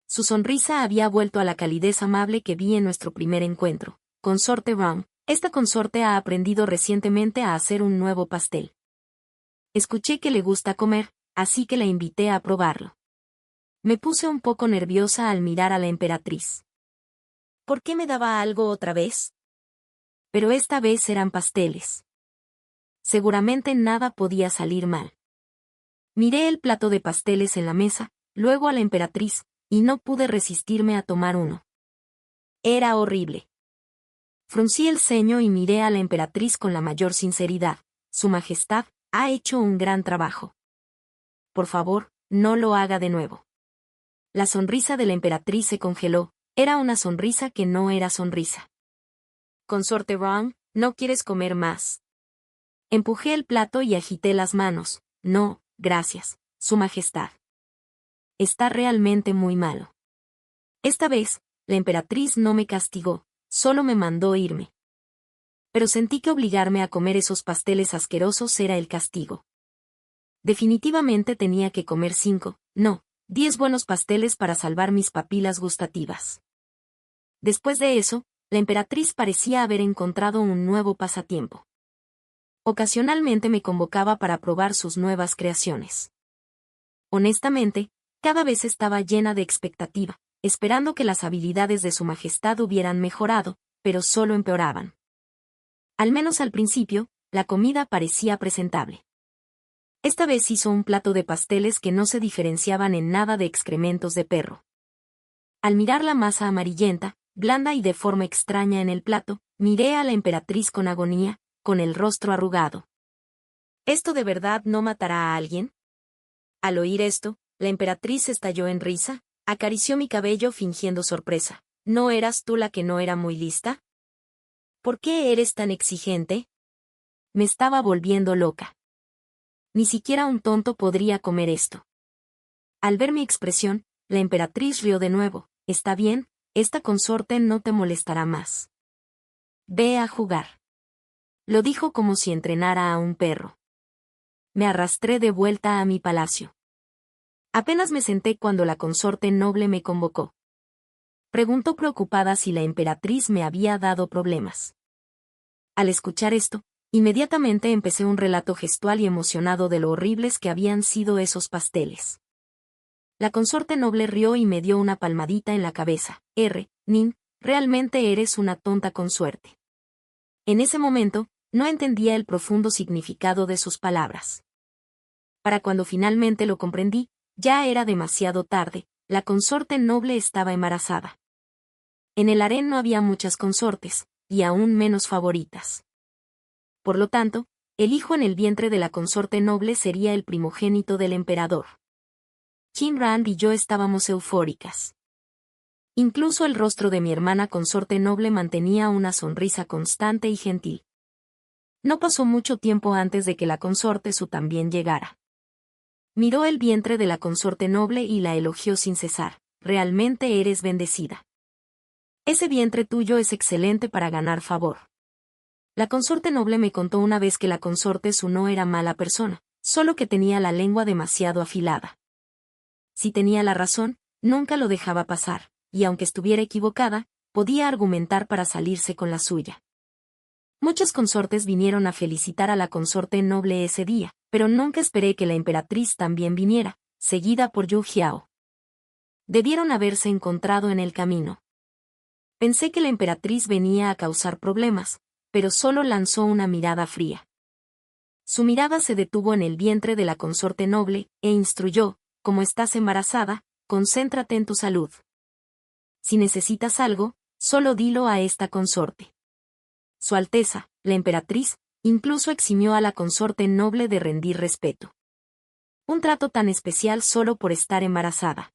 Su sonrisa había vuelto a la calidez amable que vi en nuestro primer encuentro. Consorte Wrong, esta consorte ha aprendido recientemente a hacer un nuevo pastel. Escuché que le gusta comer, así que la invité a probarlo. Me puse un poco nerviosa al mirar a la emperatriz. ¿Por qué me daba algo otra vez? Pero esta vez eran pasteles. Seguramente nada podía salir mal. Miré el plato de pasteles en la mesa, luego a la emperatriz, y no pude resistirme a tomar uno. Era horrible. Fruncí el ceño y miré a la emperatriz con la mayor sinceridad. Su Majestad ha hecho un gran trabajo. Por favor, no lo haga de nuevo. La sonrisa de la emperatriz se congeló, era una sonrisa que no era sonrisa. Consorte Wrong, ¿no quieres comer más? Empujé el plato y agité las manos. No, gracias, Su Majestad. Está realmente muy malo. Esta vez, la emperatriz no me castigó, solo me mandó irme. Pero sentí que obligarme a comer esos pasteles asquerosos era el castigo. Definitivamente tenía que comer 5, no, 10 buenos pasteles para salvar mis papilas gustativas. Después de eso, la emperatriz parecía haber encontrado un nuevo pasatiempo. Ocasionalmente me convocaba para probar sus nuevas creaciones. Honestamente, cada vez estaba llena de expectativa, esperando que las habilidades de Su Majestad hubieran mejorado, pero solo empeoraban. Al menos al principio, la comida parecía presentable. Esta vez hizo un plato de pasteles que no se diferenciaban en nada de excrementos de perro. Al mirar la masa amarillenta, blanda y de forma extraña en el plato, miré a la emperatriz con agonía, con el rostro arrugado. ¿Esto de verdad no matará a alguien? Al oír esto, la emperatriz estalló en risa, acarició mi cabello fingiendo sorpresa. ¿No eras tú la que no era muy lista? ¿Por qué eres tan exigente? Me estaba volviendo loca. Ni siquiera un tonto podría comer esto. Al ver mi expresión, la emperatriz rió de nuevo. Está bien, esta consorte no te molestará más. Ve a jugar. Lo dijo como si entrenara a un perro. Me arrastré de vuelta a mi palacio. Apenas me senté cuando la consorte noble me convocó. Preguntó preocupada si la emperatriz me había dado problemas. Al escuchar esto, inmediatamente empecé un relato gestual y emocionado de lo horribles que habían sido esos pasteles. La consorte noble rió y me dio una palmadita en la cabeza. Nin, realmente eres una tonta consuerte. En ese momento, no entendía el profundo significado de sus palabras. Para cuando finalmente lo comprendí, ya era demasiado tarde, la consorte noble estaba embarazada. En el harén no había muchas consortes, y aún menos favoritas. Por lo tanto, el hijo en el vientre de la consorte noble sería el primogénito del emperador. Qin Rand y yo estábamos eufóricas. Incluso el rostro de mi hermana consorte noble mantenía una sonrisa constante y gentil. No pasó mucho tiempo antes de que la consorte Su también llegara. Miró el vientre de la consorte noble y la elogió sin cesar. Realmente eres bendecida. Ese vientre tuyo es excelente para ganar favor. La consorte noble me contó una vez que la consorte Su no era mala persona, solo que tenía la lengua demasiado afilada. Si tenía la razón, nunca lo dejaba pasar, y aunque estuviera equivocada, podía argumentar para salirse con la suya. Muchas consortes vinieron a felicitar a la consorte noble ese día, pero nunca esperé que la emperatriz también viniera, seguida por Yu Xiao. Debieron haberse encontrado en el camino. Pensé que la emperatriz venía a causar problemas, pero solo lanzó una mirada fría. Su mirada se detuvo en el vientre de la consorte noble, e instruyó, como estás embarazada, concéntrate en tu salud. Si necesitas algo, solo dilo a esta consorte. Su Alteza, la emperatriz, incluso eximió a la consorte noble de rendir respeto. Un trato tan especial solo por estar embarazada.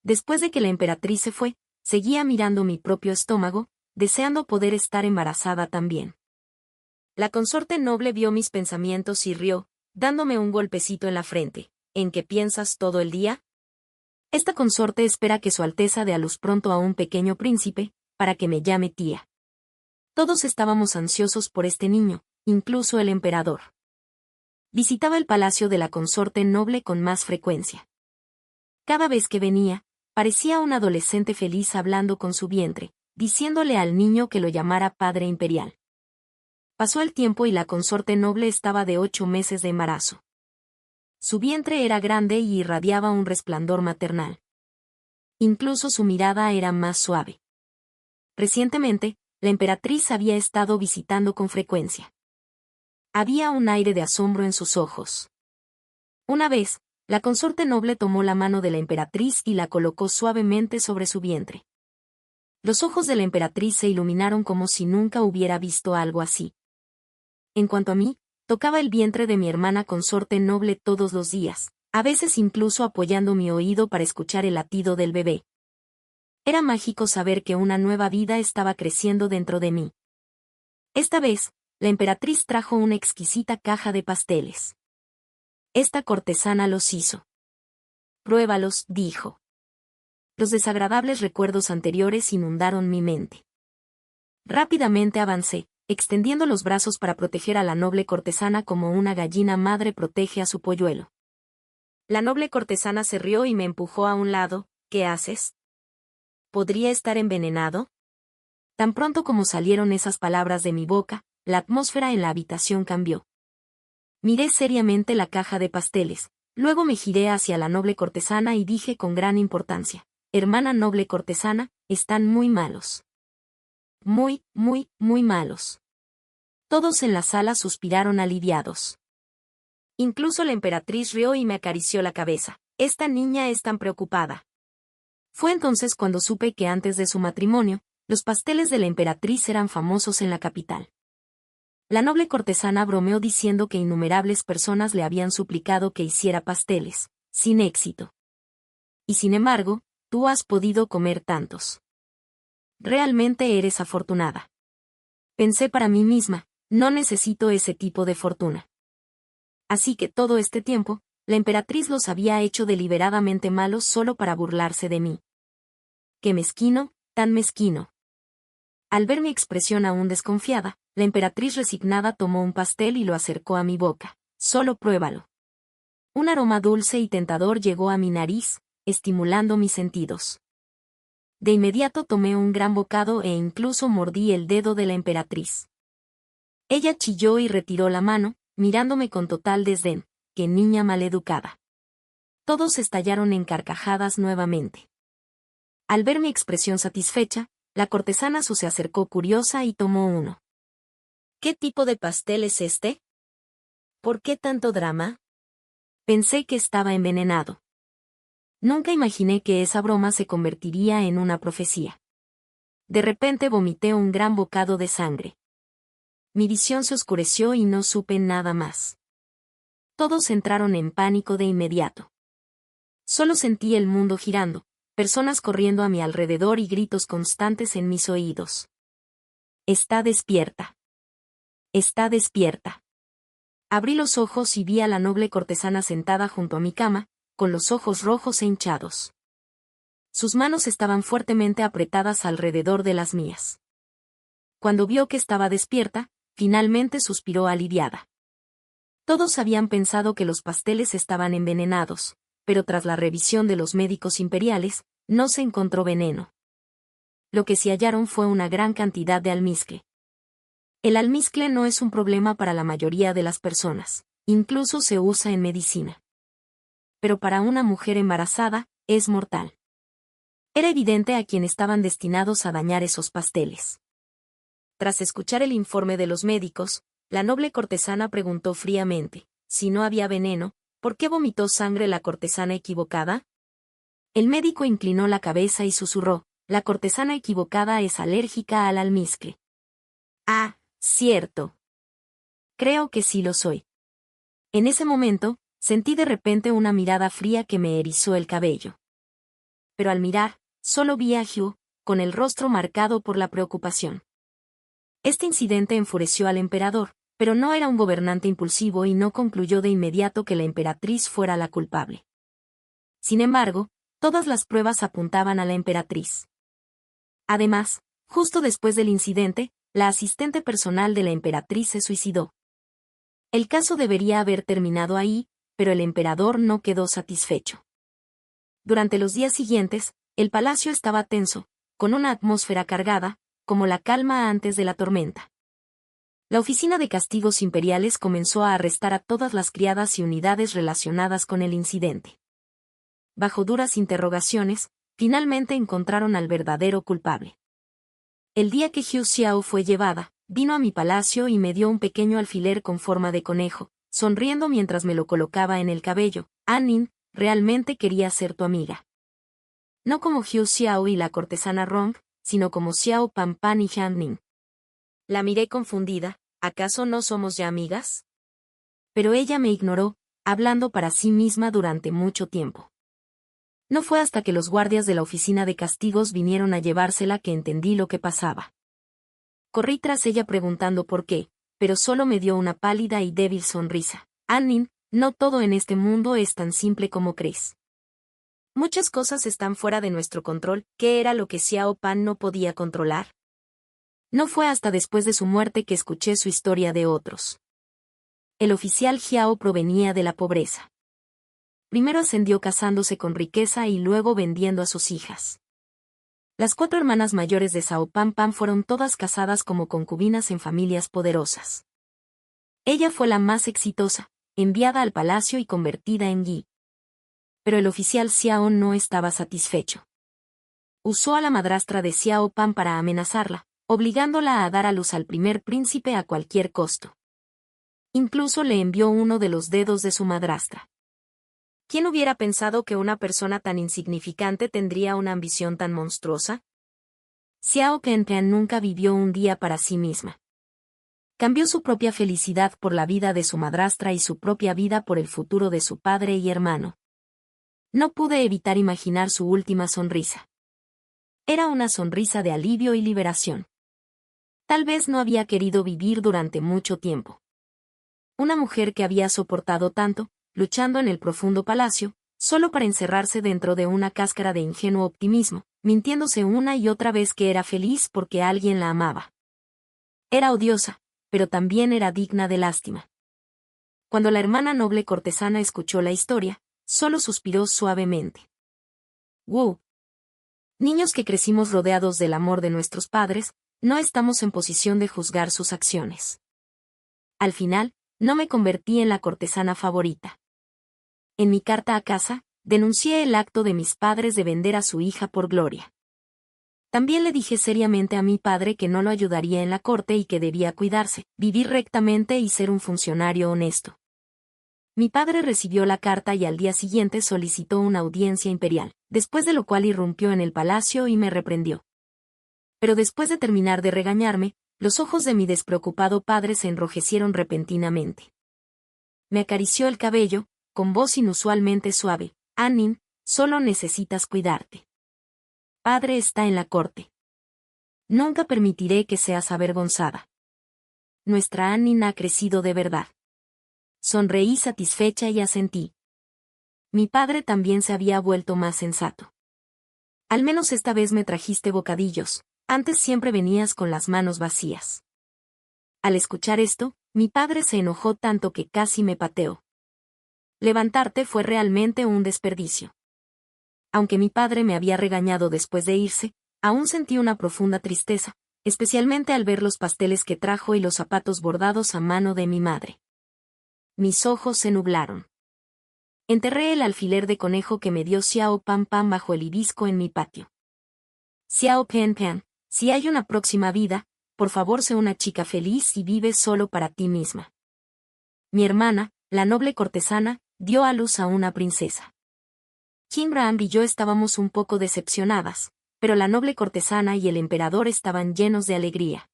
Después de que la emperatriz se fue, seguía mirando mi propio estómago, deseando poder estar embarazada también. La consorte noble vio mis pensamientos y rió, dándome un golpecito en la frente. ¿En qué piensas todo el día? Esta consorte espera que su Alteza dé a luz pronto a un pequeño príncipe, para que me llame tía. Todos estábamos ansiosos por este niño, incluso el emperador. Visitaba el palacio de la consorte noble con más frecuencia. Cada vez que venía, parecía un adolescente feliz hablando con su vientre, diciéndole al niño que lo llamara padre imperial. Pasó el tiempo y la consorte noble estaba de 8 meses de embarazo. Su vientre era grande y irradiaba un resplandor maternal. Incluso su mirada era más suave. Recientemente, la emperatriz había estado visitando con frecuencia. Había un aire de asombro en sus ojos. Una vez, la consorte noble tomó la mano de la emperatriz y la colocó suavemente sobre su vientre. Los ojos de la emperatriz se iluminaron como si nunca hubiera visto algo así. En cuanto a mí, tocaba el vientre de mi hermana consorte noble todos los días, a veces incluso apoyando mi oído para escuchar el latido del bebé. Era mágico saber que una nueva vida estaba creciendo dentro de mí. Esta vez, la emperatriz trajo una exquisita caja de pasteles. Esta cortesana los hizo. Pruébalos, dijo. Los desagradables recuerdos anteriores inundaron mi mente. Rápidamente avancé, extendiendo los brazos para proteger a la noble cortesana como una gallina madre protege a su polluelo. La noble cortesana se rió y me empujó a un lado. ¿Qué haces? ¿Podría estar envenenado? Tan pronto como salieron esas palabras de mi boca, la atmósfera en la habitación cambió. Miré seriamente la caja de pasteles, luego me giré hacia la noble cortesana y dije con gran importancia: hermana noble cortesana, están muy malos. Muy, muy, muy malos. Todos en la sala suspiraron aliviados. Incluso la emperatriz rió y me acarició la cabeza. Esta niña es tan preocupada. Fue entonces cuando supe que antes de su matrimonio, los pasteles de la emperatriz eran famosos en la capital. La noble cortesana bromeó diciendo que innumerables personas le habían suplicado que hiciera pasteles, sin éxito. Y sin embargo, tú has podido comer tantos. Realmente eres afortunada. Pensé para mí misma, no necesito ese tipo de fortuna. Así que todo este tiempo, la emperatriz los había hecho deliberadamente malos solo para burlarse de mí. ¡Qué mezquino, tan mezquino! Al ver mi expresión aún desconfiada, la emperatriz resignada tomó un pastel y lo acercó a mi boca. Solo pruébalo. Un aroma dulce y tentador llegó a mi nariz, estimulando mis sentidos. De inmediato tomé un gran bocado e incluso mordí el dedo de la emperatriz. Ella chilló y retiró la mano, mirándome con total desdén. ¡Qué niña maleducada! Todos estallaron en carcajadas nuevamente. Al ver mi expresión satisfecha, la cortesana se acercó curiosa y tomó uno. ¿Qué tipo de pastel es este? ¿Por qué tanto drama? Pensé que estaba envenenado. Nunca imaginé que esa broma se convertiría en una profecía. De repente vomité un gran bocado de sangre. Mi visión se oscureció y no supe nada más. Todos entraron en pánico de inmediato. Solo sentí el mundo girando, personas corriendo a mi alrededor y gritos constantes en mis oídos. Está despierta. Está despierta. Abrí los ojos y vi a la noble cortesana sentada junto a mi cama, con los ojos rojos e hinchados. Sus manos estaban fuertemente apretadas alrededor de las mías. Cuando vio que estaba despierta, finalmente suspiró aliviada. Todos habían pensado que los pasteles estaban envenenados, pero tras la revisión de los médicos imperiales, no se encontró veneno. Lo que sí hallaron fue una gran cantidad de almizcle. El almizcle no es un problema para la mayoría de las personas, incluso se usa en medicina. Pero para una mujer embarazada, es mortal. Era evidente a quién estaban destinados a dañar esos pasteles. Tras escuchar el informe de los médicos, la noble cortesana preguntó fríamente, si no había veneno, ¿por qué vomitó sangre la cortesana equivocada? El médico inclinó la cabeza y susurró, la cortesana equivocada es alérgica al almizcle. Ah, cierto. Creo que sí lo soy. En ese momento, sentí de repente una mirada fría que me erizó el cabello. pero al mirar, solo vi a Hugh, con el rostro marcado por la preocupación. Este incidente enfureció al emperador, pero no era un gobernante impulsivo y no concluyó de inmediato que la emperatriz fuera la culpable. Sin embargo, todas las pruebas apuntaban a la emperatriz. Además, justo después del incidente, la asistente personal de la emperatriz se suicidó. El caso debería haber terminado ahí, pero el emperador no quedó satisfecho. Durante los días siguientes, el palacio estaba tenso, con una atmósfera cargada, como la calma antes de la tormenta. La Oficina de Castigos Imperiales comenzó a arrestar a todas las criadas y unidades relacionadas con el incidente. Bajo duras interrogaciones, finalmente encontraron al verdadero culpable. El día que Hugh Xiao fue llevada, vino a mi palacio y me dio un pequeño alfiler con forma de conejo, sonriendo mientras me lo colocaba en el cabello. Anning, realmente quería ser tu amiga. No como Hugh Xiao y la cortesana Rong, sino como Xiao Pan Pan y Han Ning. La miré confundida. ¿Acaso no somos ya amigas? Pero ella me ignoró, hablando para sí misma durante mucho tiempo. No fue hasta que los guardias de la oficina de castigos vinieron a llevársela que entendí lo que pasaba. Corrí tras ella preguntando por qué, pero solo me dio una pálida y débil sonrisa. Anning, no todo en este mundo es tan simple como crees. Muchas cosas están fuera de nuestro control. ¿Qué era lo que Xiao Pan no podía controlar? No fue hasta después de su muerte que escuché su historia de otros. El oficial Xiao provenía de la pobreza. Primero ascendió casándose con riqueza y luego vendiendo a sus hijas. Las 4 hermanas mayores de Xiao Pan Pan fueron todas casadas como concubinas en familias poderosas. Ella fue la más exitosa, enviada al palacio y convertida en Yi. Pero el oficial Xiao no estaba satisfecho. Usó a la madrastra de Xiao Pan para amenazarla, obligándola a dar a luz al primer príncipe a cualquier costo. Incluso le envió uno de los dedos de su madrastra. ¿Quién hubiera pensado que una persona tan insignificante tendría una ambición tan monstruosa? Xiao Qianqian nunca vivió un día para sí misma. Cambió su propia felicidad por la vida de su madrastra y su propia vida por el futuro de su padre y hermano. No pude evitar imaginar su última sonrisa. Era una sonrisa de alivio y liberación. Tal vez no había querido vivir durante mucho tiempo. Una mujer que había soportado tanto, luchando en el profundo palacio, solo para encerrarse dentro de una cáscara de ingenuo optimismo, mintiéndose una y otra vez que era feliz porque alguien la amaba. Era odiosa, pero también era digna de lástima. Cuando la hermana noble cortesana escuchó la historia, solo suspiró suavemente. ¡Wow! Niños que crecimos rodeados del amor de nuestros padres, no estamos en posición de juzgar sus acciones. Al final, no me convertí en la cortesana favorita. En mi carta a casa, denuncié el acto de mis padres de vender a su hija por gloria. También le dije seriamente a mi padre que no lo ayudaría en la corte y que debía cuidarse, vivir rectamente y ser un funcionario honesto. Mi padre recibió la carta y al día siguiente solicitó una audiencia imperial, después de lo cual irrumpió en el palacio y me reprendió. Pero después de terminar de regañarme, los ojos de mi despreocupado padre se enrojecieron repentinamente. Me acarició el cabello, con voz inusualmente suave. Anning, solo necesitas cuidarte. Padre está en la corte. Nunca permitiré que seas avergonzada. Nuestra Anning ha crecido de verdad. Sonreí satisfecha y asentí. Mi padre también se había vuelto más sensato. Al menos esta vez me trajiste bocadillos, antes siempre venías con las manos vacías. Al escuchar esto, mi padre se enojó tanto que casi me pateó. Levantarte fue realmente un desperdicio. Aunque mi padre me había regañado después de irse, aún sentí una profunda tristeza, especialmente al ver los pasteles que trajo y los zapatos bordados a mano de mi madre. Mis ojos se nublaron. Enterré el alfiler de conejo que me dio Xiao Pan Pan bajo el hibisco en mi patio. Xiao Pan Pan, si hay una próxima vida, por favor sé una chica feliz y vive solo para ti misma. Mi hermana, la noble cortesana, dio a luz a una princesa. Qin Ran y yo estábamos un poco decepcionadas, pero la noble cortesana y el emperador estaban llenos de alegría.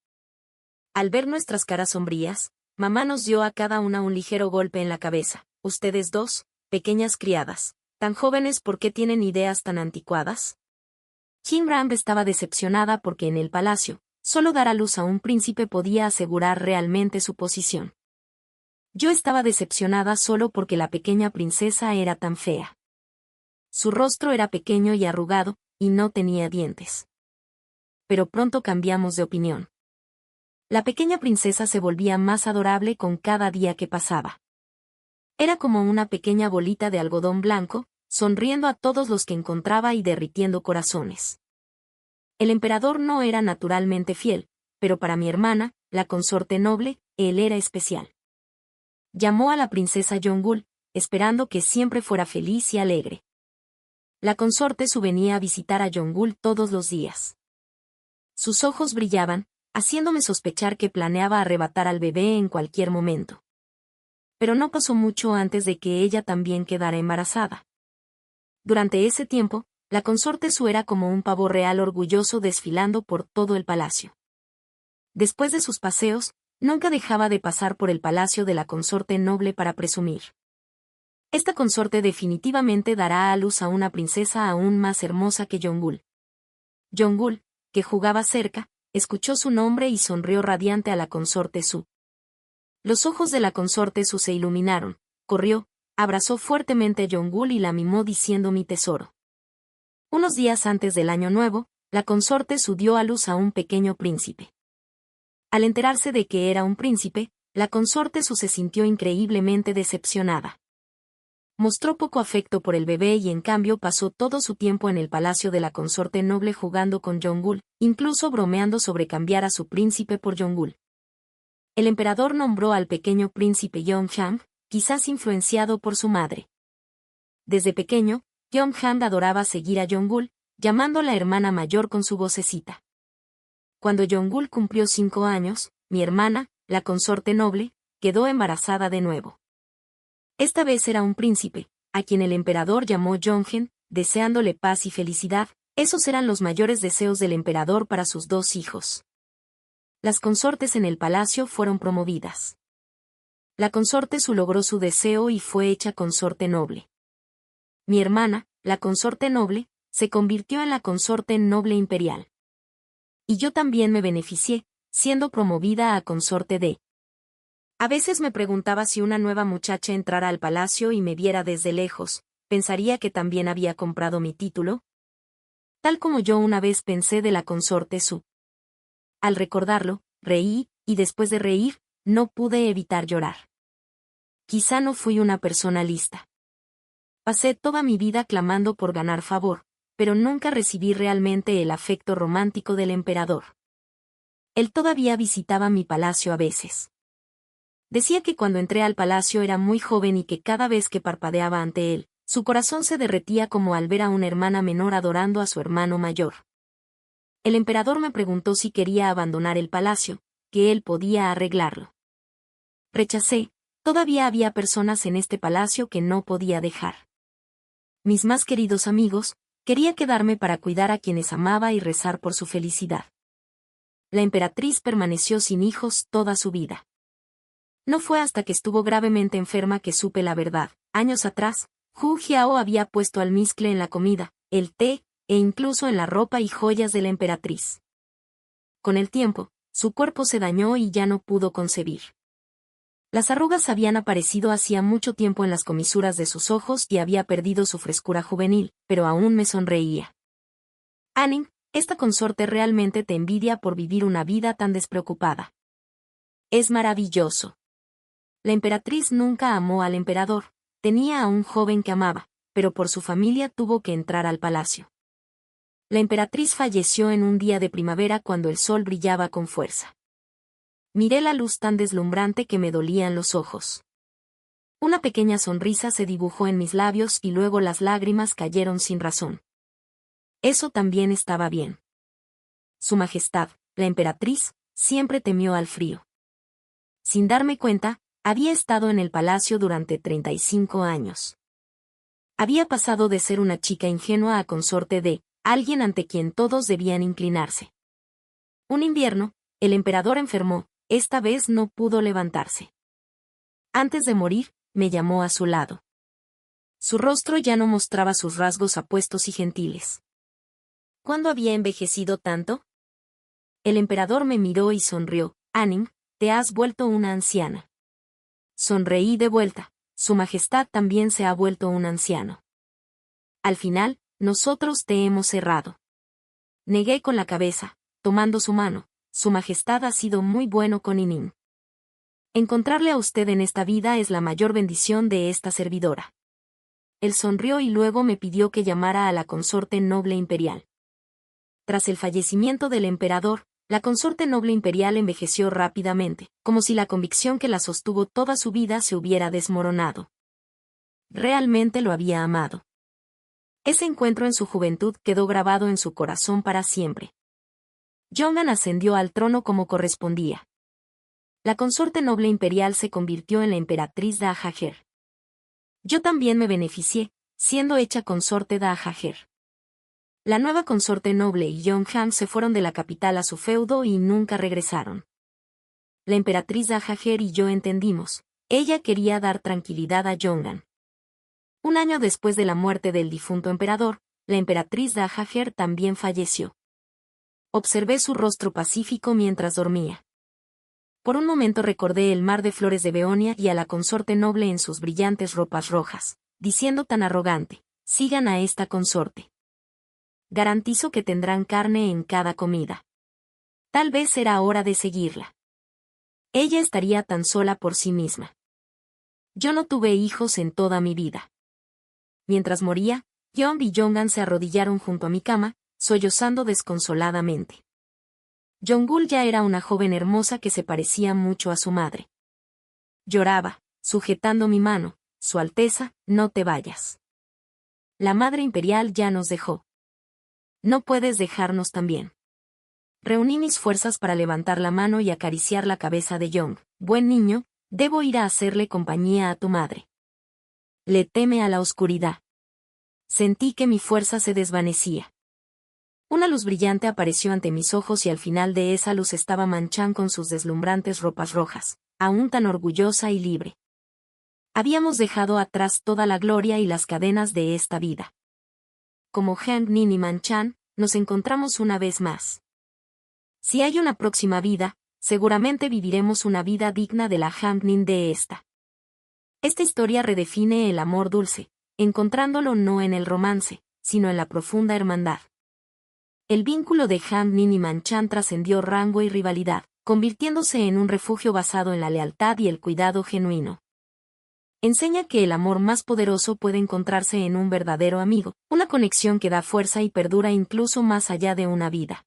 Al ver nuestras caras sombrías, mamá nos dio a cada una un ligero golpe en la cabeza. Ustedes dos, pequeñas criadas, ¿Tan jóvenes por qué tienen ideas tan anticuadas? Jim Ram estaba decepcionada porque en el palacio, solo dar a luz a un príncipe podía asegurar realmente su posición. Yo estaba decepcionada solo porque la pequeña princesa era tan fea. Su rostro era pequeño y arrugado, y no tenía dientes. Pero pronto cambiamos de opinión. La pequeña princesa se volvía más adorable con cada día que pasaba. Era como una pequeña bolita de algodón blanco, sonriendo a todos los que encontraba y derritiendo corazones. El emperador no era naturalmente fiel, pero para mi hermana, la consorte noble, él era especial. Llamó a la princesa Yonggul, esperando que siempre fuera feliz y alegre. La consorte Su venía a visitar a Yonggul todos los días. Sus ojos brillaban, haciéndome sospechar que planeaba arrebatar al bebé en cualquier momento. Pero no pasó mucho antes de que ella también quedara embarazada. Durante ese tiempo, la consorte Su era como un pavo real orgulloso desfilando por todo el palacio. Después de sus paseos, nunca dejaba de pasar por el palacio de la consorte noble para presumir. Esta consorte definitivamente dará a luz a una princesa aún más hermosa que Yonggul. Yonggul, que jugaba cerca, escuchó su nombre y sonrió radiante a la consorte Su. Los ojos de la consorte Su se iluminaron, corrió, abrazó fuertemente a Yonggul y la mimó diciendo mi tesoro. Unos días antes del año nuevo, la consorte Su dio a luz a un pequeño príncipe. Al enterarse de que era un príncipe, la consorte Su se sintió increíblemente decepcionada. Mostró poco afecto por el bebé y en cambio pasó todo su tiempo en el palacio de la consorte noble jugando con Yonggul, incluso bromeando sobre cambiar a su príncipe por Yonggul. El emperador nombró al pequeño príncipe Yeongham, quizás influenciado por su madre. Desde pequeño, Yeongham adoraba seguir a Yonggul, llamándola hermana mayor con su vocecita. Cuando Yonggul cumplió 5 años, mi hermana, la consorte noble, quedó embarazada de nuevo. Esta vez era un príncipe, a quien el emperador llamó Yongen, deseándole paz y felicidad. Esos eran los mayores deseos del emperador para sus 2 hijos. Las consortes en el palacio fueron promovidas. La consorte Su logró su deseo y fue hecha consorte noble. Mi hermana, la consorte noble, se convirtió en la consorte noble imperial. Y yo también me beneficié, siendo promovida a consorte de. A veces me preguntaba si una nueva muchacha entrara al palacio y me viera desde lejos, ¿pensaría que también había comprado mi título? Tal como yo una vez pensé de la consorte Su. Al recordarlo, reí, y después de reír, no pude evitar llorar. Quizá no fui una persona lista. Pasé toda mi vida clamando por ganar favor, pero nunca recibí realmente el afecto romántico del emperador. Él todavía visitaba mi palacio a veces. Decía que cuando entré al palacio era muy joven y que cada vez que parpadeaba ante él, su corazón se derretía como al ver a una hermana menor adorando a su hermano mayor. El emperador me preguntó si quería abandonar el palacio, que él podía arreglarlo. Rechacé, todavía había personas en este palacio que no podía dejar. Mis más queridos amigos, quería quedarme para cuidar a quienes amaba y rezar por su felicidad. La emperatriz permaneció sin hijos toda su vida. No fue hasta que estuvo gravemente enferma que supe la verdad. Años atrás, Hu Jiao había puesto almizcle en la comida, el té, e incluso en la ropa y joyas de la emperatriz. Con el tiempo, su cuerpo se dañó y ya no pudo concebir. Las arrugas habían aparecido hacía mucho tiempo en las comisuras de sus ojos y había perdido su frescura juvenil, pero aún me sonreía. Anning, esta consorte realmente te envidia por vivir una vida tan despreocupada. Es maravilloso. La emperatriz nunca amó al emperador, tenía a un joven que amaba, pero por su familia tuvo que entrar al palacio. La emperatriz falleció en un día de primavera cuando el sol brillaba con fuerza. Miré la luz tan deslumbrante que me dolían los ojos. Una pequeña sonrisa se dibujó en mis labios y luego las lágrimas cayeron sin razón. Eso también estaba bien. Su Majestad, la emperatriz, siempre temió al frío. Sin darme cuenta, había estado en el palacio durante 35 años. Había pasado de ser una chica ingenua a consorte de alguien ante quien todos debían inclinarse. Un invierno, el emperador enfermó, esta vez no pudo levantarse. Antes de morir, me llamó a su lado. Su rostro ya no mostraba sus rasgos apuestos y gentiles. ¿Cuándo había envejecido tanto? El emperador me miró y sonrió. Aning, te has vuelto una anciana. Sonreí de vuelta. Su Majestad también se ha vuelto un anciano. Al final, nosotros te hemos errado. Negué con la cabeza, tomando su mano. Su Majestad ha sido muy bueno con Inin. Encontrarle a usted en esta vida es la mayor bendición de esta servidora. Él sonrió y luego me pidió que llamara a la consorte noble imperial. Tras el fallecimiento del emperador, la consorte noble imperial envejeció rápidamente, como si la convicción que la sostuvo toda su vida se hubiera desmoronado. Realmente lo había amado. Ese encuentro en su juventud quedó grabado en su corazón para siempre. Jongan ascendió al trono como correspondía. La consorte noble imperial se convirtió en la emperatriz Dahajer. Yo también me beneficié, siendo hecha consorte Dahajer. La nueva consorte noble y Yongan se fueron de la capital a su feudo y nunca regresaron. La emperatriz Dahajer y yo entendimos. Ella quería dar tranquilidad a Jongan. Un año después de la muerte del difunto emperador, la emperatriz Dahajer también falleció. Observé su rostro pacífico mientras dormía. Por un momento recordé el mar de flores de Beonia y a la consorte noble en sus brillantes ropas rojas, diciendo tan arrogante, sigan a esta consorte. Garantizo que tendrán carne en cada comida. Tal vez era hora de seguirla. Ella estaría tan sola por sí misma. Yo no tuve hijos en toda mi vida. Mientras moría, Yeon y Jongan se arrodillaron junto a mi cama, sollozando desconsoladamente. Jongul ya era una joven hermosa que se parecía mucho a su madre. Lloraba, sujetando mi mano. Su Alteza, no te vayas. La madre imperial ya nos dejó. No puedes dejarnos también. Reuní mis fuerzas para levantar la mano y acariciar la cabeza de Yong. Buen niño, debo ir a hacerle compañía a tu madre. Le teme a la oscuridad. Sentí que mi fuerza se desvanecía. Una luz brillante apareció ante mis ojos y al final de esa luz estaba Manchan con sus deslumbrantes ropas rojas, aún tan orgullosa y libre. Habíamos dejado atrás toda la gloria y las cadenas de esta vida. Como Hang Nin y Manchan, nos encontramos una vez más. Si hay una próxima vida, seguramente viviremos una vida digna de la Hang Nin de esta. Esta historia redefine el amor dulce, encontrándolo no en el romance, sino en la profunda hermandad. El vínculo de Hang Nin y Manchan trascendió rango y rivalidad, convirtiéndose en un refugio basado en la lealtad y el cuidado genuino. Enseña que el amor más poderoso puede encontrarse en un verdadero amigo, una conexión que da fuerza y perdura incluso más allá de una vida.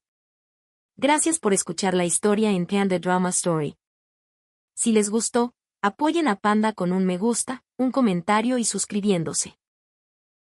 Gracias por escuchar la historia en Panda Drama Story. Si les gustó, apoyen a Panda con un me gusta, un comentario y suscribiéndose.